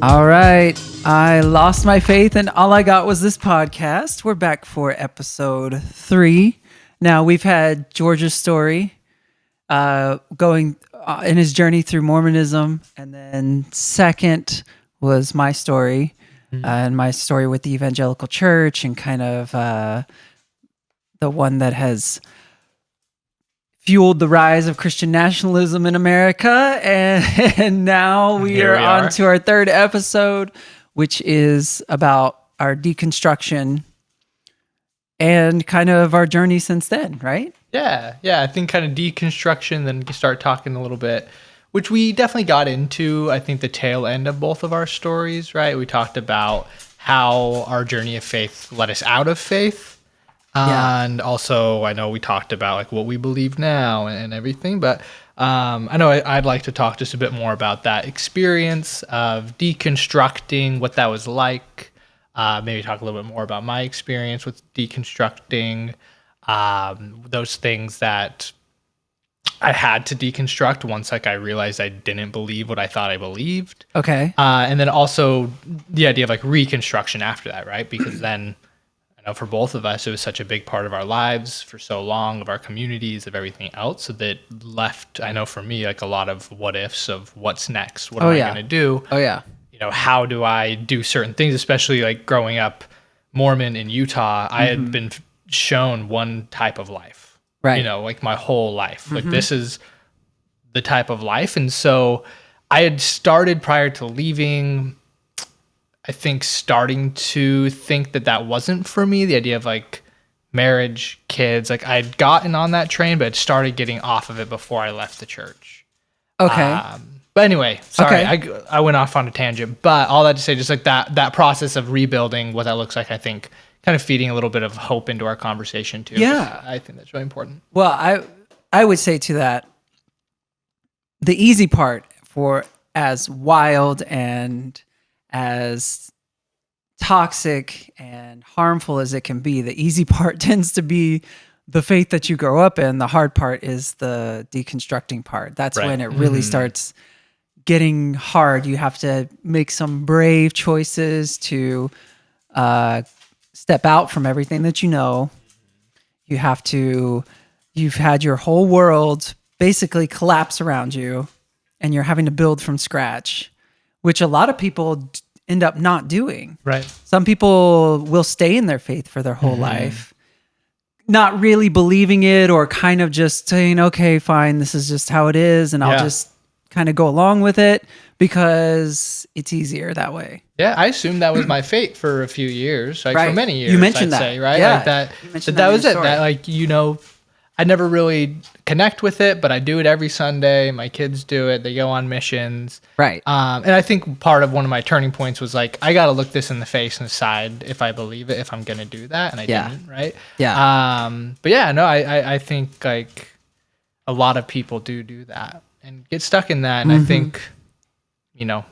All right. I lost my faith and all I got was this podcast. We're back for episode 3. Now, we've had George's story going in his journey through Mormonism. And then second was my story and my story with the evangelical church and kind of the one that has fueled the rise of Christian nationalism in America. And now we are on to our third episode, which is about our deconstruction and kind of our journey since then, right? Yeah. I think kind of deconstruction, then we start talking a little bit, which we definitely got into, I think, the tail end of both of our stories, right? We talked about how our journey of faith led us out of faith. And also, I know we talked about like what we believe now and everything, but I know I'd like to talk just a bit more about that experience of deconstructing, what that was like. Maybe talk a little bit more about my experience with deconstructing, those things that I had to deconstruct once like I realized I didn't believe what I thought I believed. Okay. And then also the idea of like reconstruction after that, right? Because then I know for both of us, it was such a big part of our lives for so long, of our communities, of everything else. So that left, I know for me, like a lot of what ifs of what's next. What am I going to do? Oh, yeah. You know, how do I do certain things, especially like growing up Mormon in Utah, I had been shown one type of life, right? You know, like my whole life, like this is the type of life. And so I had started prior to leaving, I think, starting to think that wasn't for me, the idea of like marriage, kids, like I'd gotten on that train, but it started getting off of it before I left the church. Okay. But anyway, sorry, Okay. I went off on a tangent, but all that to say, just like that process of rebuilding, what that looks like, I think kind of feeding a little bit of hope into our conversation too. Yeah. I think that's really important. Well, I would say to that, the easy part, for as wild and as toxic and harmful as it can be, the easy part tends to be the faith that you grow up in. The hard part is the deconstructing part. That's right. when it really starts getting hard. You have to make some brave choices to step out from everything that you know. You've had your whole world basically collapse around you, and you're having to build from scratch, which a lot of people end up not doing. Right. Some people will stay in their faith for their whole life, not really believing it, or kind of just saying, okay, fine, this is just how it is, and I'll just kind of go along with it because it's easier that way. Yeah, I assumed that was my fate for a few years, like for many years. You mentioned I'd that, say, right? Yeah, like that was it. That, like, you know, I never really connect with it, but I do it every Sunday. My kids do it. They go on missions. Right. And I think part of one of my turning points was like, I got to look this in the face and decide if I believe it, if I'm going to do that. And I didn't, right? Yeah. But yeah, no, I think like a lot of people do that and get stuck in that. And I think, you know,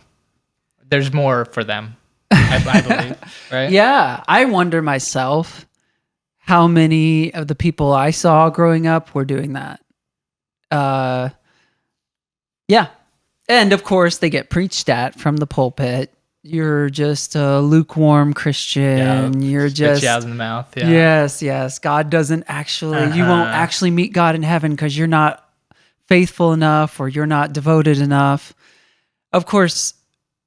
there's more for them, I believe, right? Yeah. I wonder myself how many of the people I saw growing up were doing that. Yeah. And of course they get preached at from the pulpit. You're just a lukewarm Christian. You're just... spit you out in the mouth. Yeah. Yes. God doesn't actually... You won't actually meet God in heaven because you're not faithful enough or you're not devoted enough. Of course,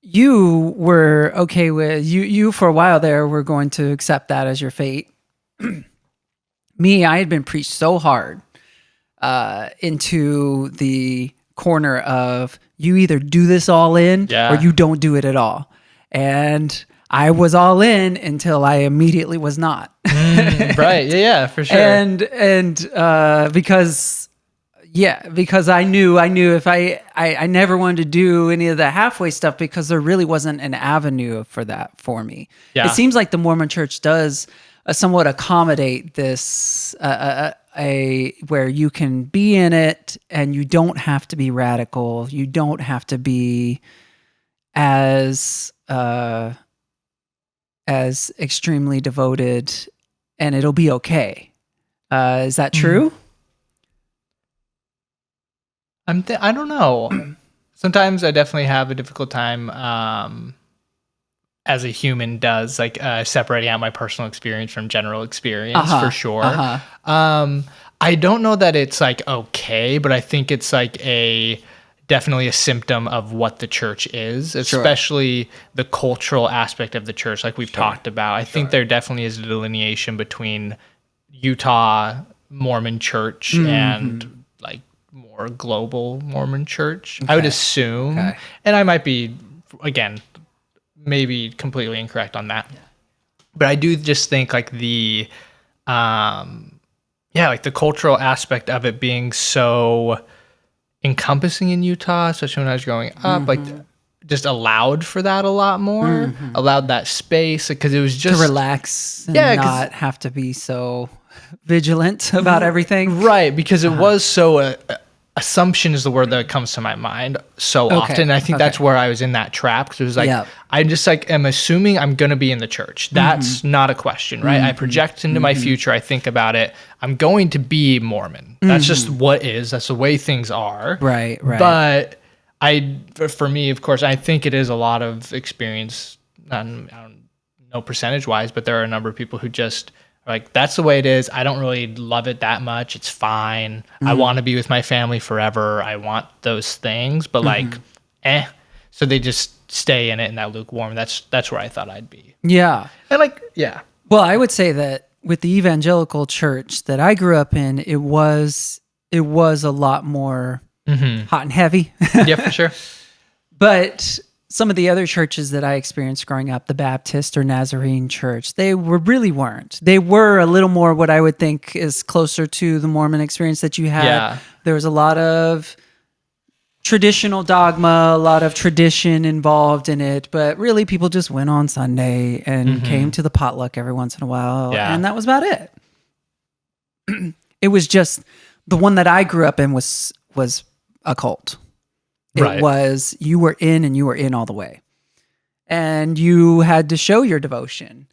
you were okay with... You for a while there were going to accept that as your fate. Me, I had been preached so hard into the corner of you either do this all in or you don't do it at all. And I was all in until I immediately was not. Right. Yeah, for sure. And because I knew if I never wanted to do any of the halfway stuff because there really wasn't an avenue for that for me. Yeah. It seems like the Mormon Church does somewhat accommodate this, where you can be in it and you don't have to be radical. You don't have to be as extremely devoted, and it'll be okay. Is that true? I don't know. Sometimes I definitely have a difficult time as a human does, like separating out my personal experience from general experience for sure. I don't know that it's like okay, but I think it's like definitely a symptom of what the church is, especially the cultural aspect of the church, like we've talked about. I think there definitely is a delineation between Utah Mormon church and like more global Mormon church. I would assume, and I might be, again, maybe completely incorrect on that. But I do just think like the like the cultural aspect of it being so encompassing in Utah, especially when I was growing up, like just allowed for that a lot more, allowed that space, because it was just to relax and not have to be so vigilant about everything. Right, because it was so assumption is the word that comes to my mind so often. And I think that's where I was in that trap, because it was like I just like am assuming I'm going to be in the church. That's not a question, right? I project into my future. I think about it. I'm going to be Mormon. That's just what is. That's the way things are. Right. But for me, of course, I think it is a lot of experience. I don't know percentage wise, but there are a number of people who just like, that's the way it is. I don't really love it that much. It's fine. I want to be with my family forever. I want those things, but like, so they just stay in it in that lukewarm. That's where I thought I'd be. Yeah. And like, yeah. Well, I would say that with the evangelical church that I grew up in, it was a lot more hot and heavy. Yeah, for sure. But some of the other churches that I experienced growing up, the Baptist or Nazarene church, they really weren't. They were a little more what I would think is closer to the Mormon experience that you had. Yeah. There was a lot of traditional dogma, a lot of tradition involved in it, but really people just went on Sunday and came to the potluck every once in a while, and that was about it. It was just, the one that I grew up in was a cult. It was, you were in and you were in all the way. And you had to show your devotion.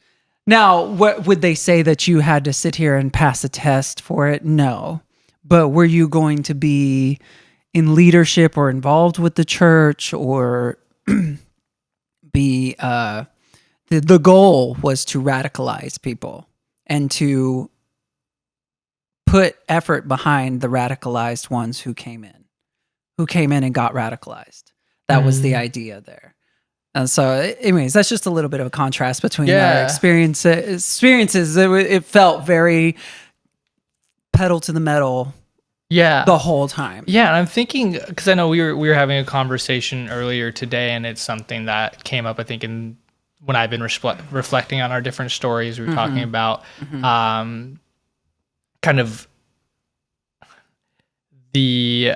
Now, what would they say that you had to sit here and pass a test for it? No. But were you going to be in leadership or involved with the church, or be, the goal was to radicalize people and to put effort behind the radicalized ones who came in and got radicalized. That was the idea there. And so anyways, that's just a little bit of a contrast between our experiences. It felt very pedal to the metal the whole time. Yeah, and I'm thinking, because I know we were having a conversation earlier today, and it's something that came up, I think, when I've been reflecting on our different stories. We were talking about kind of the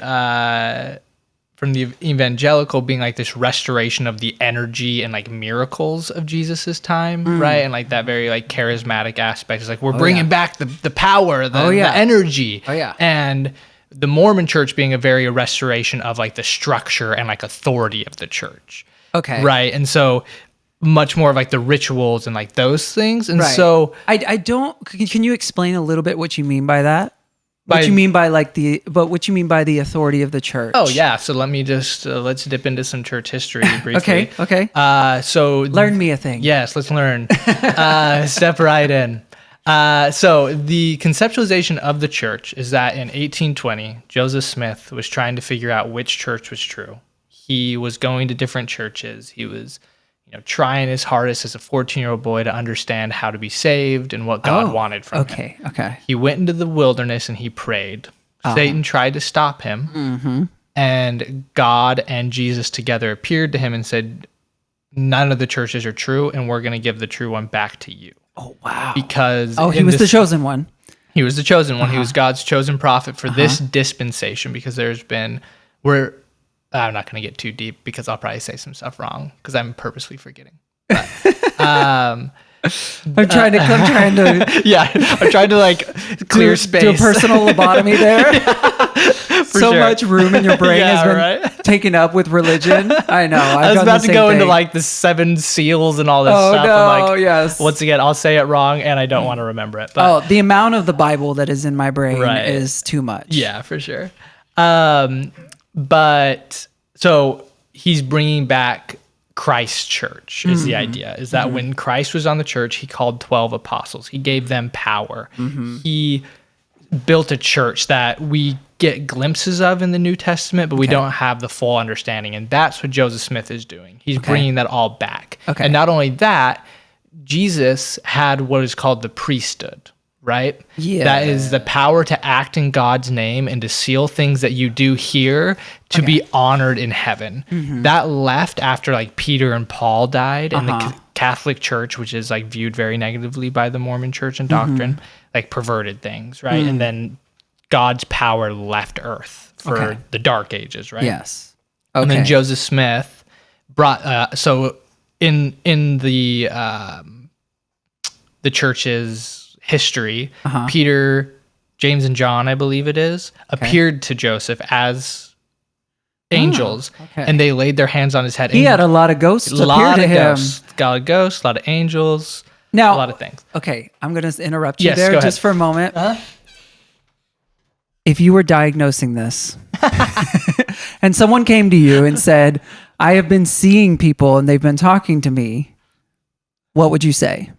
from the evangelical being like this restoration of the energy and like miracles of Jesus's time, right? And like that very like charismatic aspect is like, we're bringing back the power, the energy. And the Mormon church being a restoration of like the structure and like authority of the church. Right. And so much more of like the rituals and like those things. And so I don't, can you explain a little bit what you mean by that? What you mean by the authority of the church? Oh yeah, so let me just let's dip into some church history briefly. Okay. So learn me a thing. Yes, let's learn. Step right in. So the conceptualization of the church is that in 1820, Joseph Smith was trying to figure out which church was true. He was going to different churches. He was trying his hardest as a 14-year-old boy to understand how to be saved and what God wanted from him. Okay. He went into the wilderness and he prayed. Satan tried to stop him, and God and Jesus together appeared to him and said, none of the churches are true, and we're going to give the true one back to you. Oh, wow. Because he was the chosen one. He was the chosen one. He was God's chosen prophet for this dispensation, because I'm not going to get too deep because I'll probably say some stuff wrong because I'm purposely forgetting. But, I'm trying to I'm trying to like clear space. Do a personal lobotomy there. Much room in your brain has been taken up with religion. I know. I was about to go into like the 7 seals and all this stuff. No, yes. Once again, I'll say it wrong and I don't want to remember it. But, the amount of the Bible that is in my brain is too much. Yeah, for sure. But so he's bringing back Christ's church is the idea, is that when Christ was on the church, he called 12 apostles. He gave them power. He built a church that we get glimpses of in the New Testament, but we don't have the full understanding. And that's what Joseph Smith is doing. He's bringing that all back. And not only that, Jesus had what is called the priesthood, right? Yeah. That is the power to act in God's name and to seal things that you do here to be honored in heaven. That left after like Peter and Paul died, and the Catholic Church, which is like viewed very negatively by the Mormon Church and doctrine, like perverted things, right? And then God's power left earth for the Dark Ages, right? Yes. And then Joseph Smith brought so in the church's history, Peter, James, and John, I believe it is, appeared to Joseph as angels, and they laid their hands on his head. He had a lot of ghosts appear to him. A lot of ghosts, a lot of angels, now, a lot of things. Okay, I'm going to interrupt you there just for a moment. If you were diagnosing this and someone came to you and said, I have been seeing people and they've been talking to me, what would you say?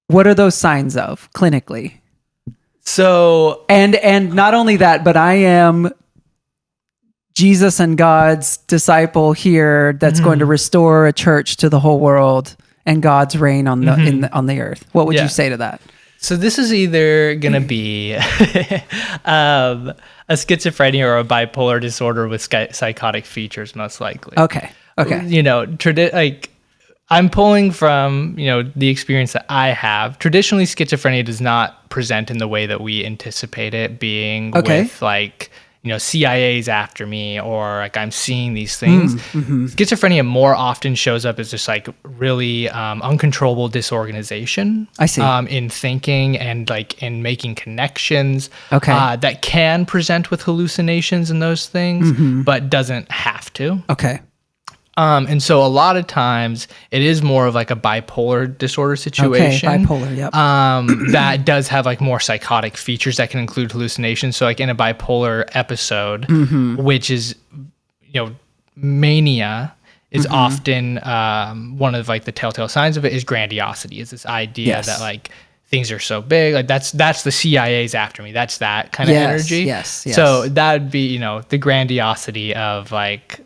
What are those signs of clinically? So, and not only that, but I am Jesus and God's disciple here that's going to restore a church to the whole world and God's reign on the on the earth. What would you say to that? So this is either going to be a schizophrenia or a bipolar disorder with psychotic features, most likely. Okay. You know, I'm pulling from, you know, the experience that I have. Traditionally, schizophrenia does not present in the way that we anticipate it being with like, you know, CIA's after me, or like I'm seeing these things. Schizophrenia more often shows up as just like really uncontrollable disorganization. I see. In thinking and like in making connections. That can present with hallucinations and those things, but doesn't have to. And so a lot of times it is more of like a bipolar disorder situation. Bipolar, yep. That does have like more psychotic features that can include hallucinations. So like in a bipolar episode, which is, you know, mania is often one of like the telltale signs of it is grandiosity, is this idea that like things are so big. Like that's the CIA's after me. That's that kind of energy. Yes. So that would be, you know, the grandiosity of like,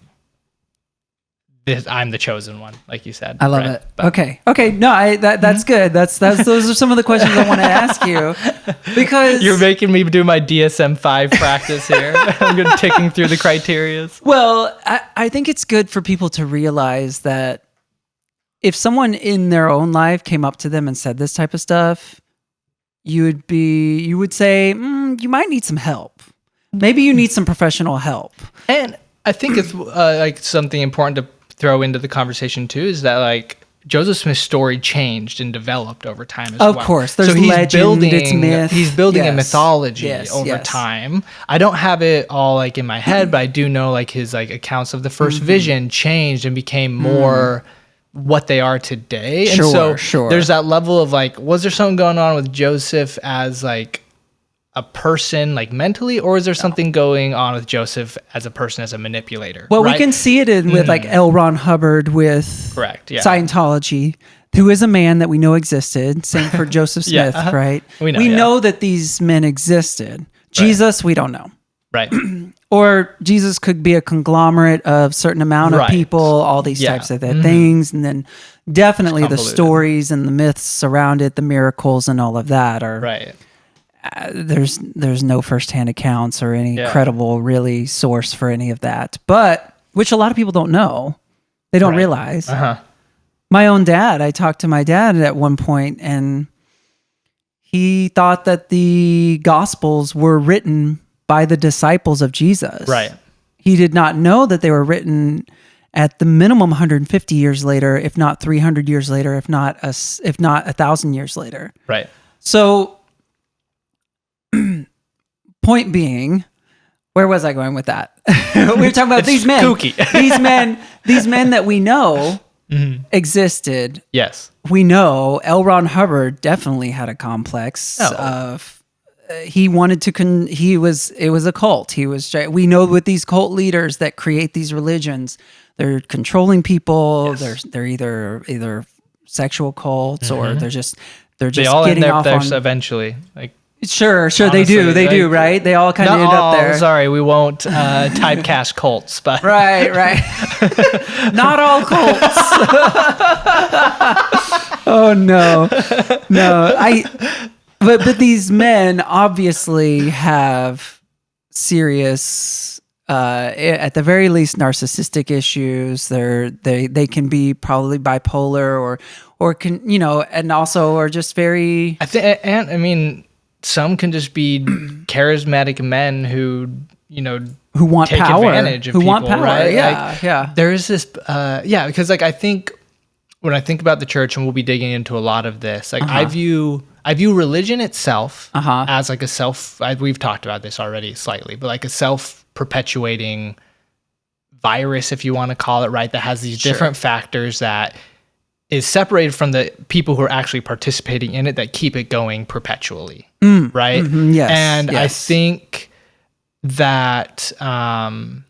I'm the chosen one, like you said. I love it. But, okay. No, that's good. That's those are some of the questions I want to ask you, because you're making me do my DSM-5 practice here. I'm going ticking through the criterias. Well, I think it's good for people to realize that if someone in their own life came up to them and said this type of stuff, you would say, you might need some help. Maybe you need some professional help. And I think it's like something important to throw into the conversation too, is that like Joseph Smith's story changed and developed over time as well. Of course, there's legend, it's myth. He's building a mythology over time. I don't have it all like in my head, but I do know like his like accounts of the first vision changed and became more what they are today. And so there's that level of like, was there something going on with Joseph as like a person like mentally, or is there something going on with Joseph as a person, as a manipulator? Well, we can see it with like L. Ron Hubbard with Scientology, who is a man that we know existed. Same for Joseph Smith, right? We know that these men existed. Jesus, we don't know. Right. Or Jesus could be a conglomerate of certain amount of people, all these types of things. And then definitely the stories and the myths around it, the miracles and all of that are... Right. There's no firsthand accounts or any credible really source for any of that, but which a lot of people don't know. They don't realize. My own dad, I talked to my dad at one point, and he thought that the Gospels were written by the disciples of Jesus. Right. He did not know that they were written at the minimum 150 years later, if not 300 years later, if not 1,000 years later. Right. So, point being, where was I going with that? We were talking about these men. Kooky. these men that we know existed. Yes. We know L. Ron Hubbard definitely had a complex of he wanted to it was a cult. We know with these cult leaders that create these religions, they're controlling people. Yes. They're either sexual cults or they're just They all getting end up off there on eventually. Like, sure, honestly, they do, right? They all kind of end up there. Sorry, we won't typecast cults, but Right. Not all cults. Oh no. But these men obviously have serious, at the very least, narcissistic issues. They can be probably bipolar or can, and also are just very. I mean, some can just be charismatic men who want take power, advantage of people, want power, right? Yeah. There is this, because I think when I think about the church, and we'll be digging into a lot of this, I view religion itself as like we've talked about this already slightly, but like a self-perpetuating virus, if you want to call it, right? That has these different factors that is separated from the people who are actually participating in it that keep it going perpetually, right? Yes. And I think that, so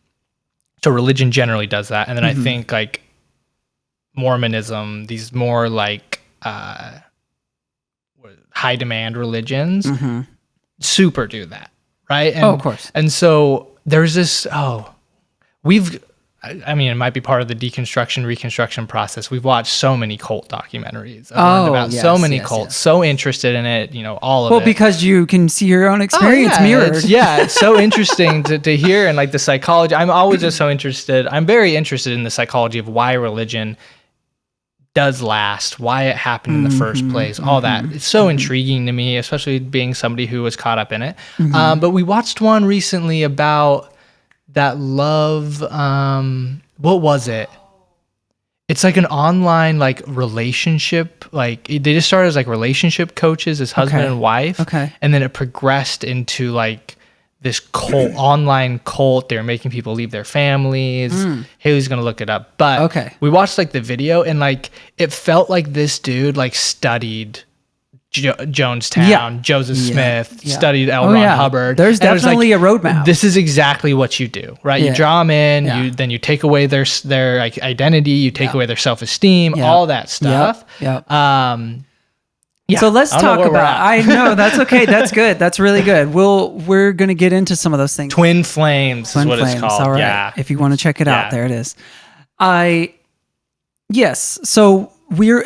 religion generally does that. And then I think like Mormonism, these more like high demand religions, super do that, right? And, of course. And so there's this, it might be part of the deconstruction, reconstruction process. We've watched so many cult documentaries. I've learned about so many cults, so interested in it, all of it. Well, because you can see your own experience mirrored. It's so interesting to hear, and like the psychology. I'm always just so interested. I'm very interested in the psychology of why religion does last, why it happened in the first place, all that. It's so intriguing to me, especially being somebody who was caught up in it. But we watched one recently about that love, what was it? It's like an online like relationship, like they just started as like relationship coaches as husband and wife. Okay. And then it progressed into like this cult, online cult. They're making people leave their families. Haley's gonna look it up. But we watched like the video, and like it felt like this dude like studied Jonestown, Joseph Smith, studied L. Ron Hubbard. There's definitely a roadmap. This is exactly what you do, right? You draw them in, then you take away their like, identity, you take away their self-esteem, all that stuff. So let's talk about. I know that's okay. That's good. That's really good. We're gonna get into some of those things. Twin Flames is what it's called. All right. Yeah. If you want to check it out, there it is. Yes. So we are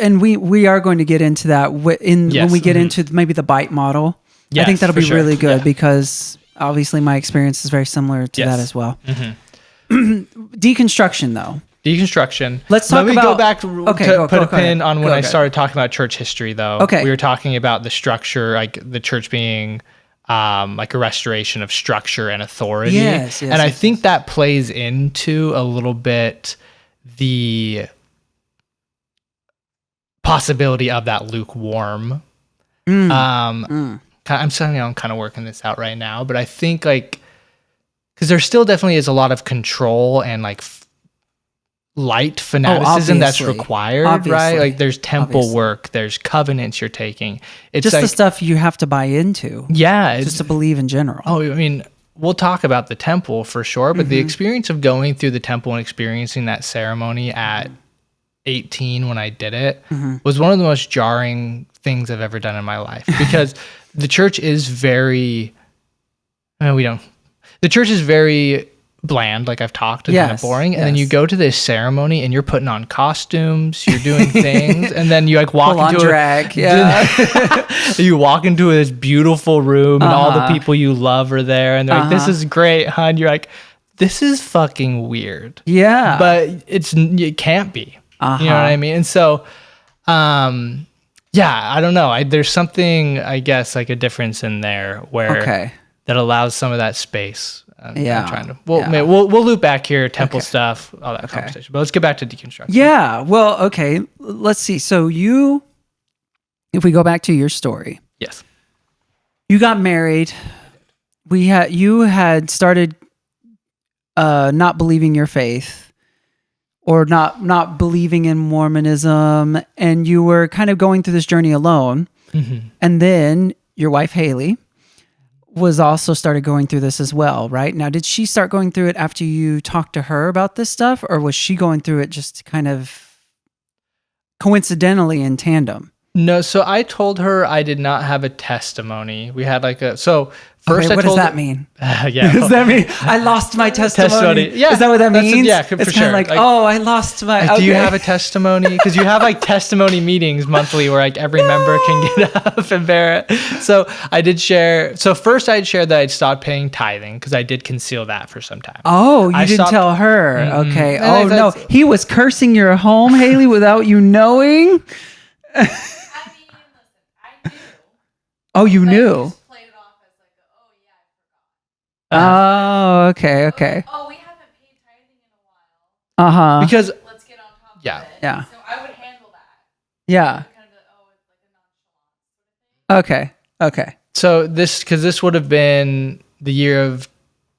going to get into that when we get into maybe the bite model. I think that'll be really good because obviously my experience is very similar to that as well. Deconstruction, though. Deconstruction. Let's talk Let me about. go back to put a pin on when I go. started talking about church history, though. Okay. We were talking about the structure, like the church being like a restoration of structure and authority. Yes, and I think that plays into a little bit the possibility of that lukewarm. I'm kind of working this out right now, but I think like, because there still definitely is a lot of control and like light fanaticism that's required, right? Like there's temple work, there's covenants you're taking. It's just like, the stuff you have to buy into. Yeah. Just to believe in general. Oh, I mean, we'll talk about the temple for sure, but the experience of going through the temple and experiencing that ceremony at 18 when I did it was one of the most jarring things I've ever done in my life, because the church is very, the church is very bland, like I've talked, and kind of boring. And then you go to this ceremony and you're putting on costumes, you're doing things, and then you like walk into drag. You walk into this beautiful room and all the people you love are there, and they're like, "This is great, hon." You're like, "This is fucking weird." Yeah, but it can't be. You know what I mean? And so, I don't know. There's something, I guess, like a difference in there where that allows some of that space. I'm trying to. We'll loop back here, temple stuff, all that conversation. But let's get back to deconstruction. Yeah. Well, okay. Let's see. So if we go back to your story, yes, you got married. You had started not believing your faith. Or not believing in Mormonism, and you were kind of going through this journey alone. And then your wife, Haley, was also started going through this as well, right? Now, did she start going through it after you talked to her about this stuff, or was she going through it just kind of coincidentally in tandem? No, so I told her I did not have a testimony. We had like first Okay, I what told does that mean? Yeah. Does that mean I lost my testimony? Yeah. Is that what that That's means? yeah, for it's sure. Kind of like, oh, I lost my. Like, do you have a testimony? Because you have like testimony meetings monthly where like every member can get up and bear it. So I did share. So first I'd shared that I'd stopped paying tithing because I did conceal that for some time. Oh, you didn't tell her. Okay. And Oh no, he was cursing your home, Haley, without you knowing. I mean, listen, I knew. Oh, you but knew. He just played it off as like, oh yeah, I forgot. Oh, okay. Oh, we haven't paid tithing in a while. Uh huh. Because Let's get on top of Yeah. it. Yeah. So I would handle that. Yeah. Kind of it's like a nonchalant. Okay. so this would have been the year of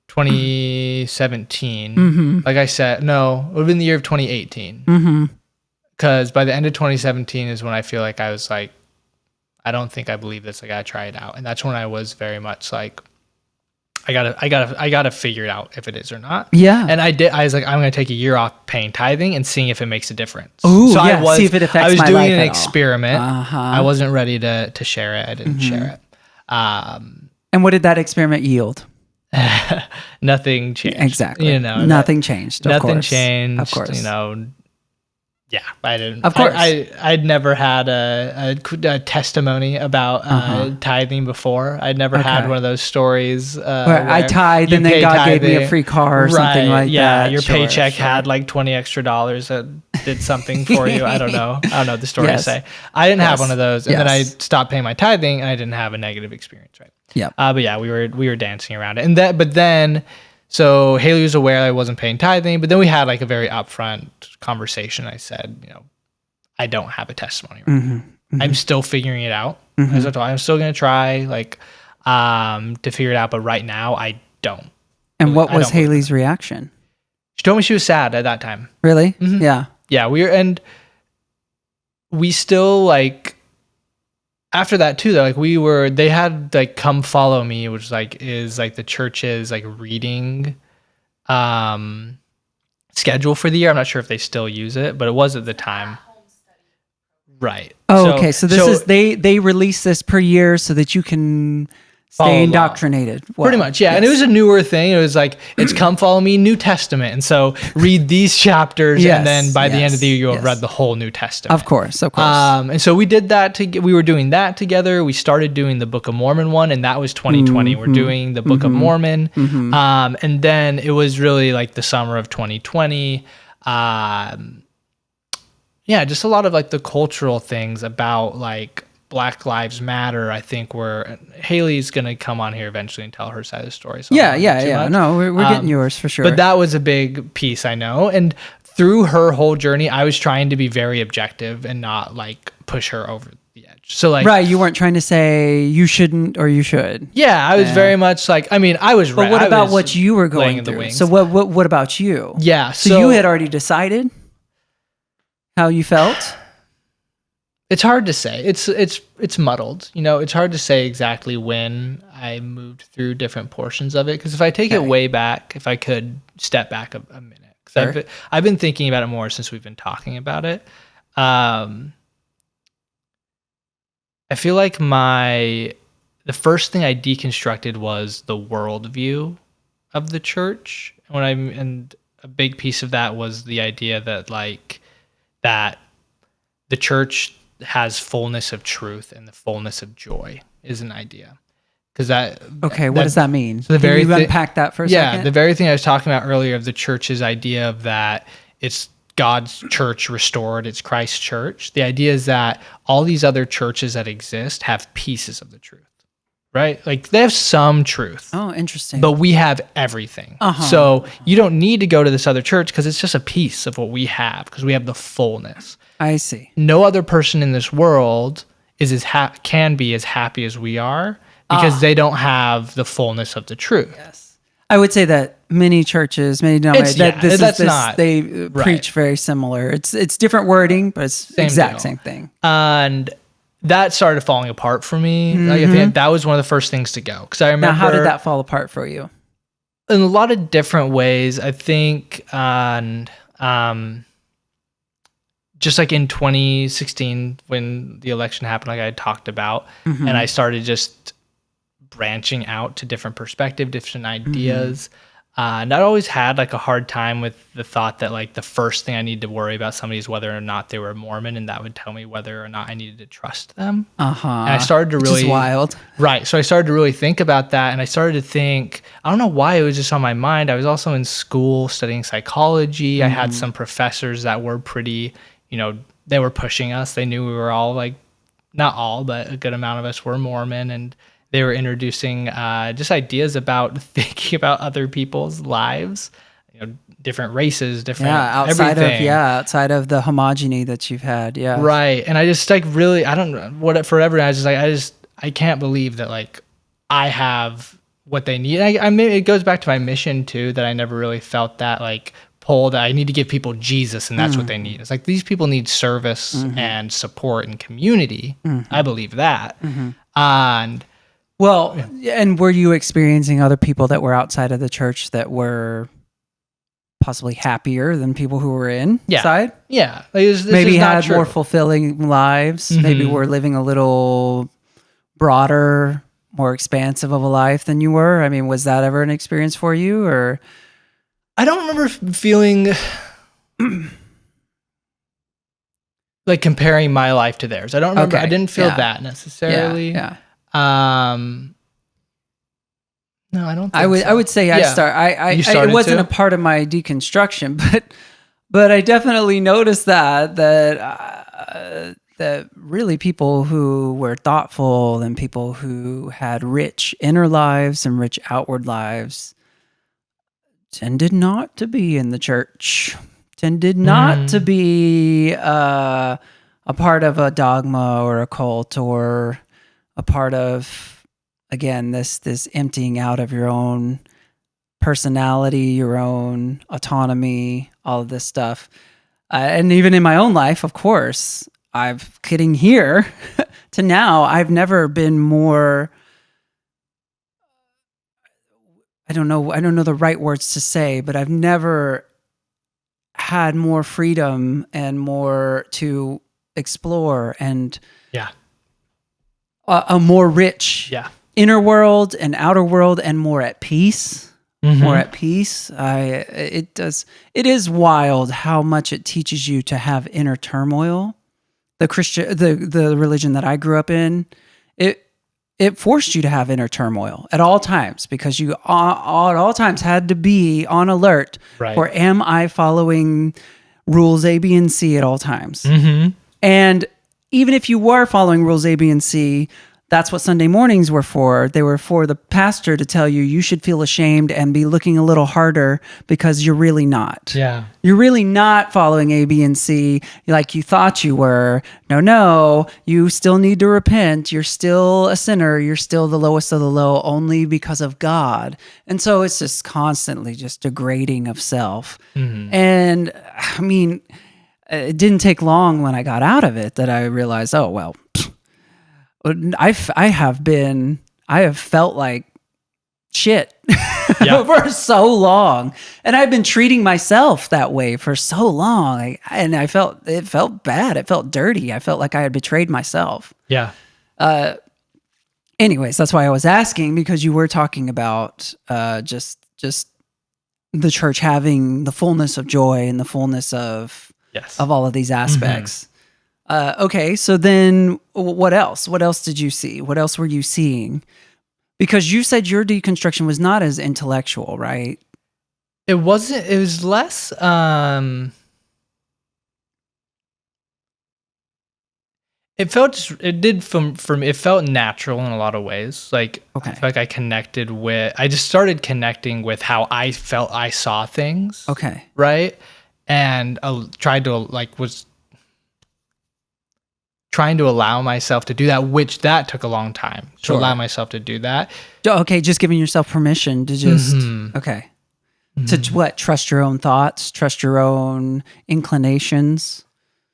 2017. Mm-hmm. Like I said, no, it would have been the year of 2018. Mm-hmm. Because by the end of 2017 is when I feel like I was like, I don't think I believe this. I gotta try it out, and that's when I was very much like, I gotta figure it out if it is or not. Yeah. And I did. I was like, I'm gonna take a year off paying tithing and seeing if it makes a difference. Ooh, so yeah, see if it affects I was my doing life an at all. experiment. Uh-huh. I wasn't ready to share it. I didn't share it. And what did that experiment yield? Nothing changed. Exactly. You know, nothing changed. Of nothing course. changed. Of course. You know. Yeah, I didn't. Of course. I'd never had a testimony about tithing before. I'd never had one of those stories where I tithed and then God gave me a free car or something like that. Yeah, your Sure, paycheck sure. had like $20 extra that did something for you. I don't know the story Yes. to say. I didn't have Yes. one of those, and then I Yes. stopped paying my tithing, and I didn't have a negative experience, right? Yeah. But yeah, we were dancing around it, and but then. So Haley was aware I wasn't paying tithing, but then we had like a very upfront conversation. I said, I don't have a testimony right now. I'm still figuring it out. As I told her, I'm still going to try to figure it out, but right now I don't. And what I was don't believe Haley's reaction? She told me she was sad at that time. Really? Mhm. Yeah. Yeah, we still after that too, though, they had Come Follow Me, which is the church's reading schedule for the year. I'm not sure if they still use it, but it was at the time. Right. Oh, okay. So this is they release this per year so that you can Follow stay along. indoctrinated. Well, Pretty much, yeah. And it was a newer thing. It was it's Come Follow Me, New Testament. And so read these chapters, Yes, and then by the end of the year, you'll have yes. read the whole New Testament. Of course. And so we did that. We were doing that together. We started doing the Book of Mormon one, and that was 2020. We're doing the Book of Mormon. And then it was really the summer of 2020. Yeah, just a lot of the cultural things about Black Lives Matter. I think Haley's gonna come on here eventually and tell her side of the story. So Yeah. No, we're getting yours for sure. But that was a big piece, I know. And through her whole journey, I was trying to be very objective and not push her over the edge. So right, you weren't trying to say you shouldn't or you should. Yeah, I was very much I was. But what about what you were going through? So what about you? Yeah. So you had already decided how you felt? It's hard to say. It's muddled. It's hard to say exactly when I moved through different portions of it. Because if I take it way back, if I could step back a minute, because I've been thinking about it more since we've been talking about it. I feel like the first thing I deconstructed was the worldview of the church. And a big piece of that was the idea that that the church has fullness of truth and the fullness of joy is an idea. What does that mean? So Can you unpack that for a second? Yeah, the very thing I was talking about earlier of the church's idea of that it's God's church restored, it's Christ's church. The idea is that all these other churches that exist have pieces of the truth, right? They have some truth. Oh, interesting. But we have everything. So you don't need to go to this other church because it's just a piece of what we have because we have the fullness. I see. No other person in this world can be as happy as we are because they don't have the fullness of the truth. Yes. I would say that many churches, many denominations, they preach very similar. It's different wording, but it's same thing. And that started falling apart for me. Like, I think that was one of the first things to go. Because I remember. Now, how did that fall apart for you? In a lot of different ways. I think just like in 2016 when the election happened, like I had talked about, and I started just branching out to different perspectives, different ideas. And I always had like a hard time with the thought that like the first thing I need to worry about somebody is whether or not they were Mormon, and that would tell me whether or not I needed to trust them. And I started to really, which is wild. Right. So I started to really think about that, and I started to think, I don't know why it was just on my mind. I was also in school studying psychology. I had some professors that were pretty, they were pushing us. They knew we were all like, not all, but a good amount of us were Mormon, and they were introducing just ideas about thinking about other people's lives, different races, different everything. Outside of the homogeny that you've had, right. And I just like really, I don't know what forever. I was just like, I can't believe that like I have what they need. I mean, it goes back to my mission too, that I never really felt that like pull that I need to give people Jesus and that's what they need. It's like these people need service and support and community. I believe that, and. Well, and were you experiencing other people that were outside of the church that were possibly happier than people who were inside? Yeah. Maybe had more fulfilling lives. Maybe were living a little broader, more expansive of a life than you were. I mean, was that ever an experience for you? Or I don't remember feeling like comparing my life to theirs. I don't remember. I didn't feel that necessarily. No, I don't think I would say it wasn't a part of my deconstruction, but I definitely noticed that really people who were thoughtful and people who had rich inner lives and rich outward lives tended not to be in the church, tended not to be a part of a dogma or a cult or a part of, again, this emptying out of your own personality, your own autonomy, all of this stuff. And even in my own life, of course, I've getting here to now, I've never been more, I don't know the right words to say, but I've never had more freedom and more to explore and a more rich inner world and outer world and more at peace. More at peace. It is wild how much it teaches you to have inner turmoil. The religion that I grew up in, it forced you to have inner turmoil at all times because you at all times had to be on alert for, am I following rules A, B, and C at all times? And even if you were following rules A, B, and C, that's what Sunday mornings were for. They were for the pastor to tell you should feel ashamed and be looking a little harder because you're really not. Yeah. You're really not following A, B, and C like you thought you were. No, you still need to repent. You're still a sinner. You're still the lowest of the low only because of God. And so it's just constantly just degrading of self. And I mean, it didn't take long when I got out of it that I realized, oh, well, I have felt like shit for so long, and I've been treating myself that way for so long, and it felt bad. It felt dirty. I felt like I had betrayed myself. Yeah. Anyways, that's why I was asking, because you were talking about just the church having the fullness of joy and the fullness of all of these aspects. Okay, so then what else? What else did you see? What else were you seeing? Because you said your deconstruction was not as intellectual, right? It wasn't. It was less. It felt. It did for me. It felt natural in a lot of ways. Like I feel like I connected with. I just started connecting with how I felt. I saw things. Okay. Right, and tried to trying to allow myself to do that, which that took a long time to allow myself to do that. Okay, just giving yourself permission to just, to what? Trust your own thoughts, trust your own inclinations.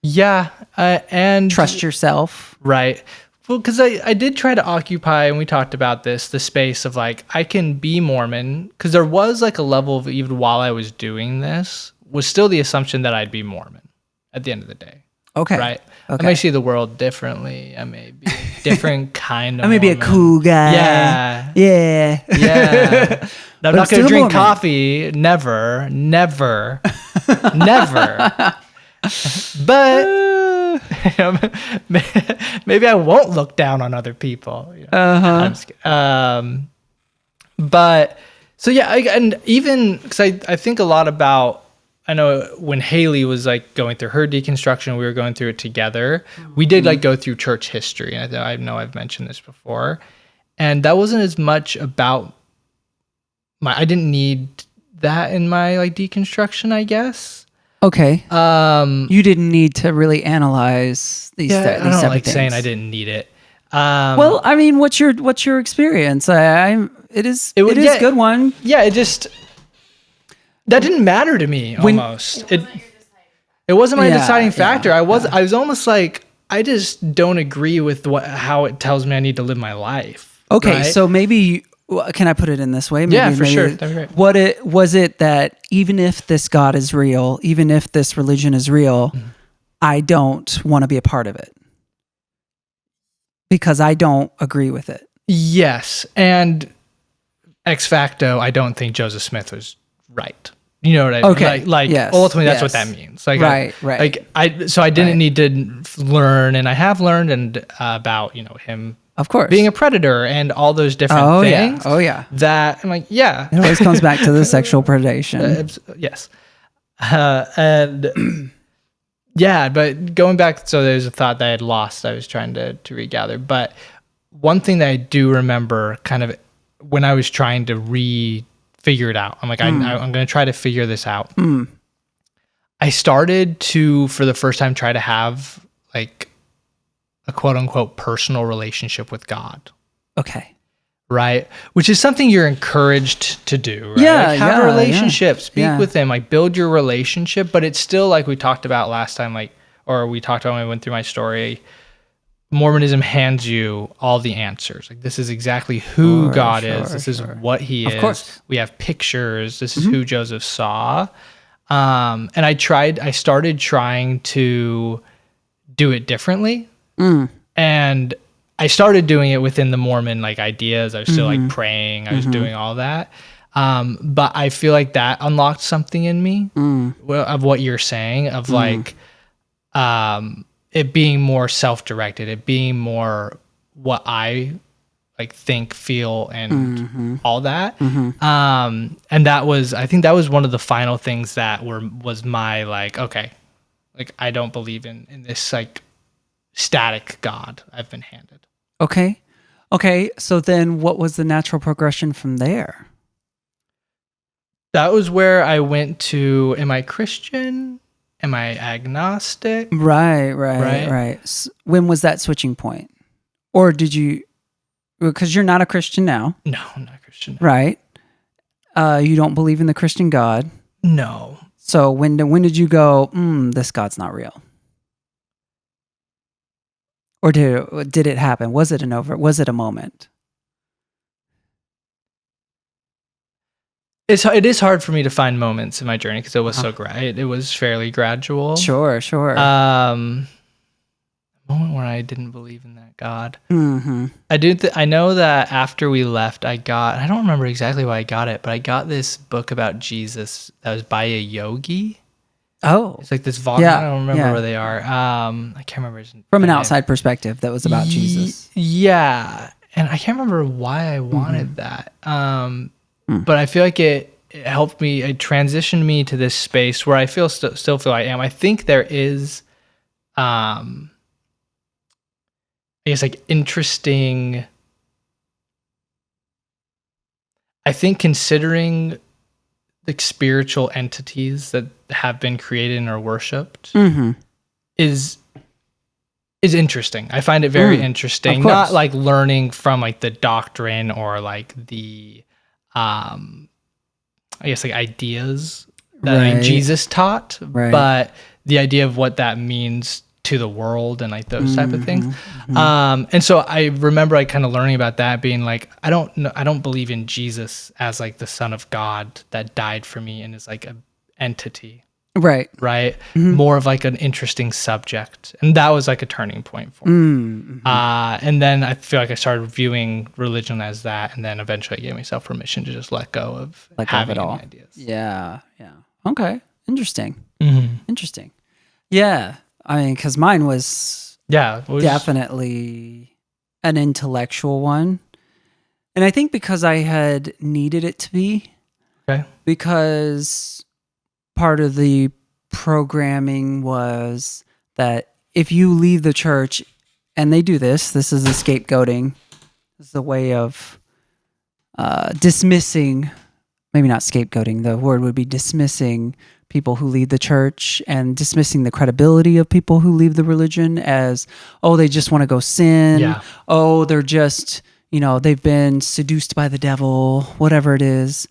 Yeah, and Trust yourself. right. Well, because I did try to occupy, and we talked about this, the space of like, I can be Mormon, because there was like a level of, even while I was doing this, was still the assumption that I'd be Mormon at the end of the day. Okay. Right? Okay. I may see the world differently. I may be a different kind of I may be a Mormon. cool guy. Yeah. Yeah. Yeah. I'm But not still going to drink Mormon. coffee. Never. Never. Never. But maybe I won't look down on other people. You know? I'm just kidding. But so yeah, and even because I think a lot about, I know when Haley was like going through her deconstruction, we were going through it together. We did like go through church history, and I know I've mentioned this before, and that wasn't as much about I didn't need that in my like deconstruction, I guess. Okay. You didn't need to really analyze these. Yeah, these I don't type like of saying things. I didn't need it. Well, I mean, what's your experience? It is a good one. Yeah, it just that didn't matter to me almost. It wasn't my deciding factor. I was almost like, I just don't agree with how it tells me I need to live my life. Okay, right? so maybe can I put it in this way? Maybe, Yeah, for sure. That'd be great. Was it that even if this God is real, even if this religion is real, I don't want to be a part of it because I don't agree with it. Yes, and ex facto, I don't think Joseph Smith was right. You know what I mean? Okay. Like Yes. ultimately, that's what Yes. that means. Like, Right. Like I didn't need to learn, and I have learned about him, Of course, being a predator and all those different things. Oh yeah. That I'm like, yeah. It always comes back to the sexual predation. Yes. And yeah, but going back, so there's a thought that I had lost. I was trying to regather. But one thing that I do remember kind of when I was trying to figure it out, I'm like, I'm going to try to figure this out. I started to, for the first time, try to have like a quote unquote personal relationship with God. Okay. Right. Which is something you're encouraged to do. Right? Yeah. Like have a relationship, speak Yeah. with him, like build your relationship. But it's still like we talked about last time, or we talked about when I went through my story. Mormonism hands you all the answers. Like, this is exactly who God is. This is what he is. Of course. We have pictures. This is who Joseph saw. And I started trying to do it differently. And I started doing it within the Mormon like ideas. I was still like praying. I was doing all that. But I feel like that unlocked something in me of what you're saying, of like it being more self-directed, it being more what I like think, feel, and all that. And I think that was one of the final things that was my like, okay, like I don't believe in this like static God I've been handed. Okay. So then what was the natural progression from there? That was where I went to, am I Christian? Am I agnostic? Right. When was that switching point? Or did you, because you're not a Christian now. No, I'm not Christian. Right. You don't believe in the Christian God. No. So when did you go, this God's not real? Or did it happen? Was it a moment? It is hard for me to find moments in my journey because it was so great. It was fairly gradual. Sure. Moment where I didn't believe in that God. Mm-hmm. I know that after we left, I don't remember exactly why I got it, but I got this book about Jesus that was by a yogi. Oh. It's like this volume. I don't remember where they are. I can't remember his From an name. outside perspective, that was about Jesus. Yeah. And I can't remember why I wanted that. But I feel like it helped me, it transitioned me to this space where I still feel I am. I think there is, I guess, like interesting, I think considering the spiritual entities that have been created and are worshipped is interesting. I find it very interesting. Not like learning from like the doctrine or like the I guess like ideas that Right. Jesus taught, Right. but the idea of what that means to the world and like those type of things. And so I remember like kind of learning about that, being like, I don't believe in Jesus as like the Son of God that died for me and is like an entity, Right. right? More of like an interesting subject. And that was like a turning point for me. And then I feel like I started viewing religion as that, and then eventually I gave myself permission to just let go of having it all. any ideas. Yeah. Yeah. Okay. Interesting. Mm-hmm. Interesting. Yeah. I mean, because mine was Yeah. It was, definitely an intellectual one. And I think because I had needed it to be, okay. because part of the programming was that if you leave the church, and they do this is the scapegoating. This is a way of dismissing, maybe not scapegoating, the word would be dismissing people who leave the church and dismissing the credibility of people who leave the religion as, oh, they just want to go sin. Yeah. Oh, they're just, they've been seduced by the devil, whatever it is.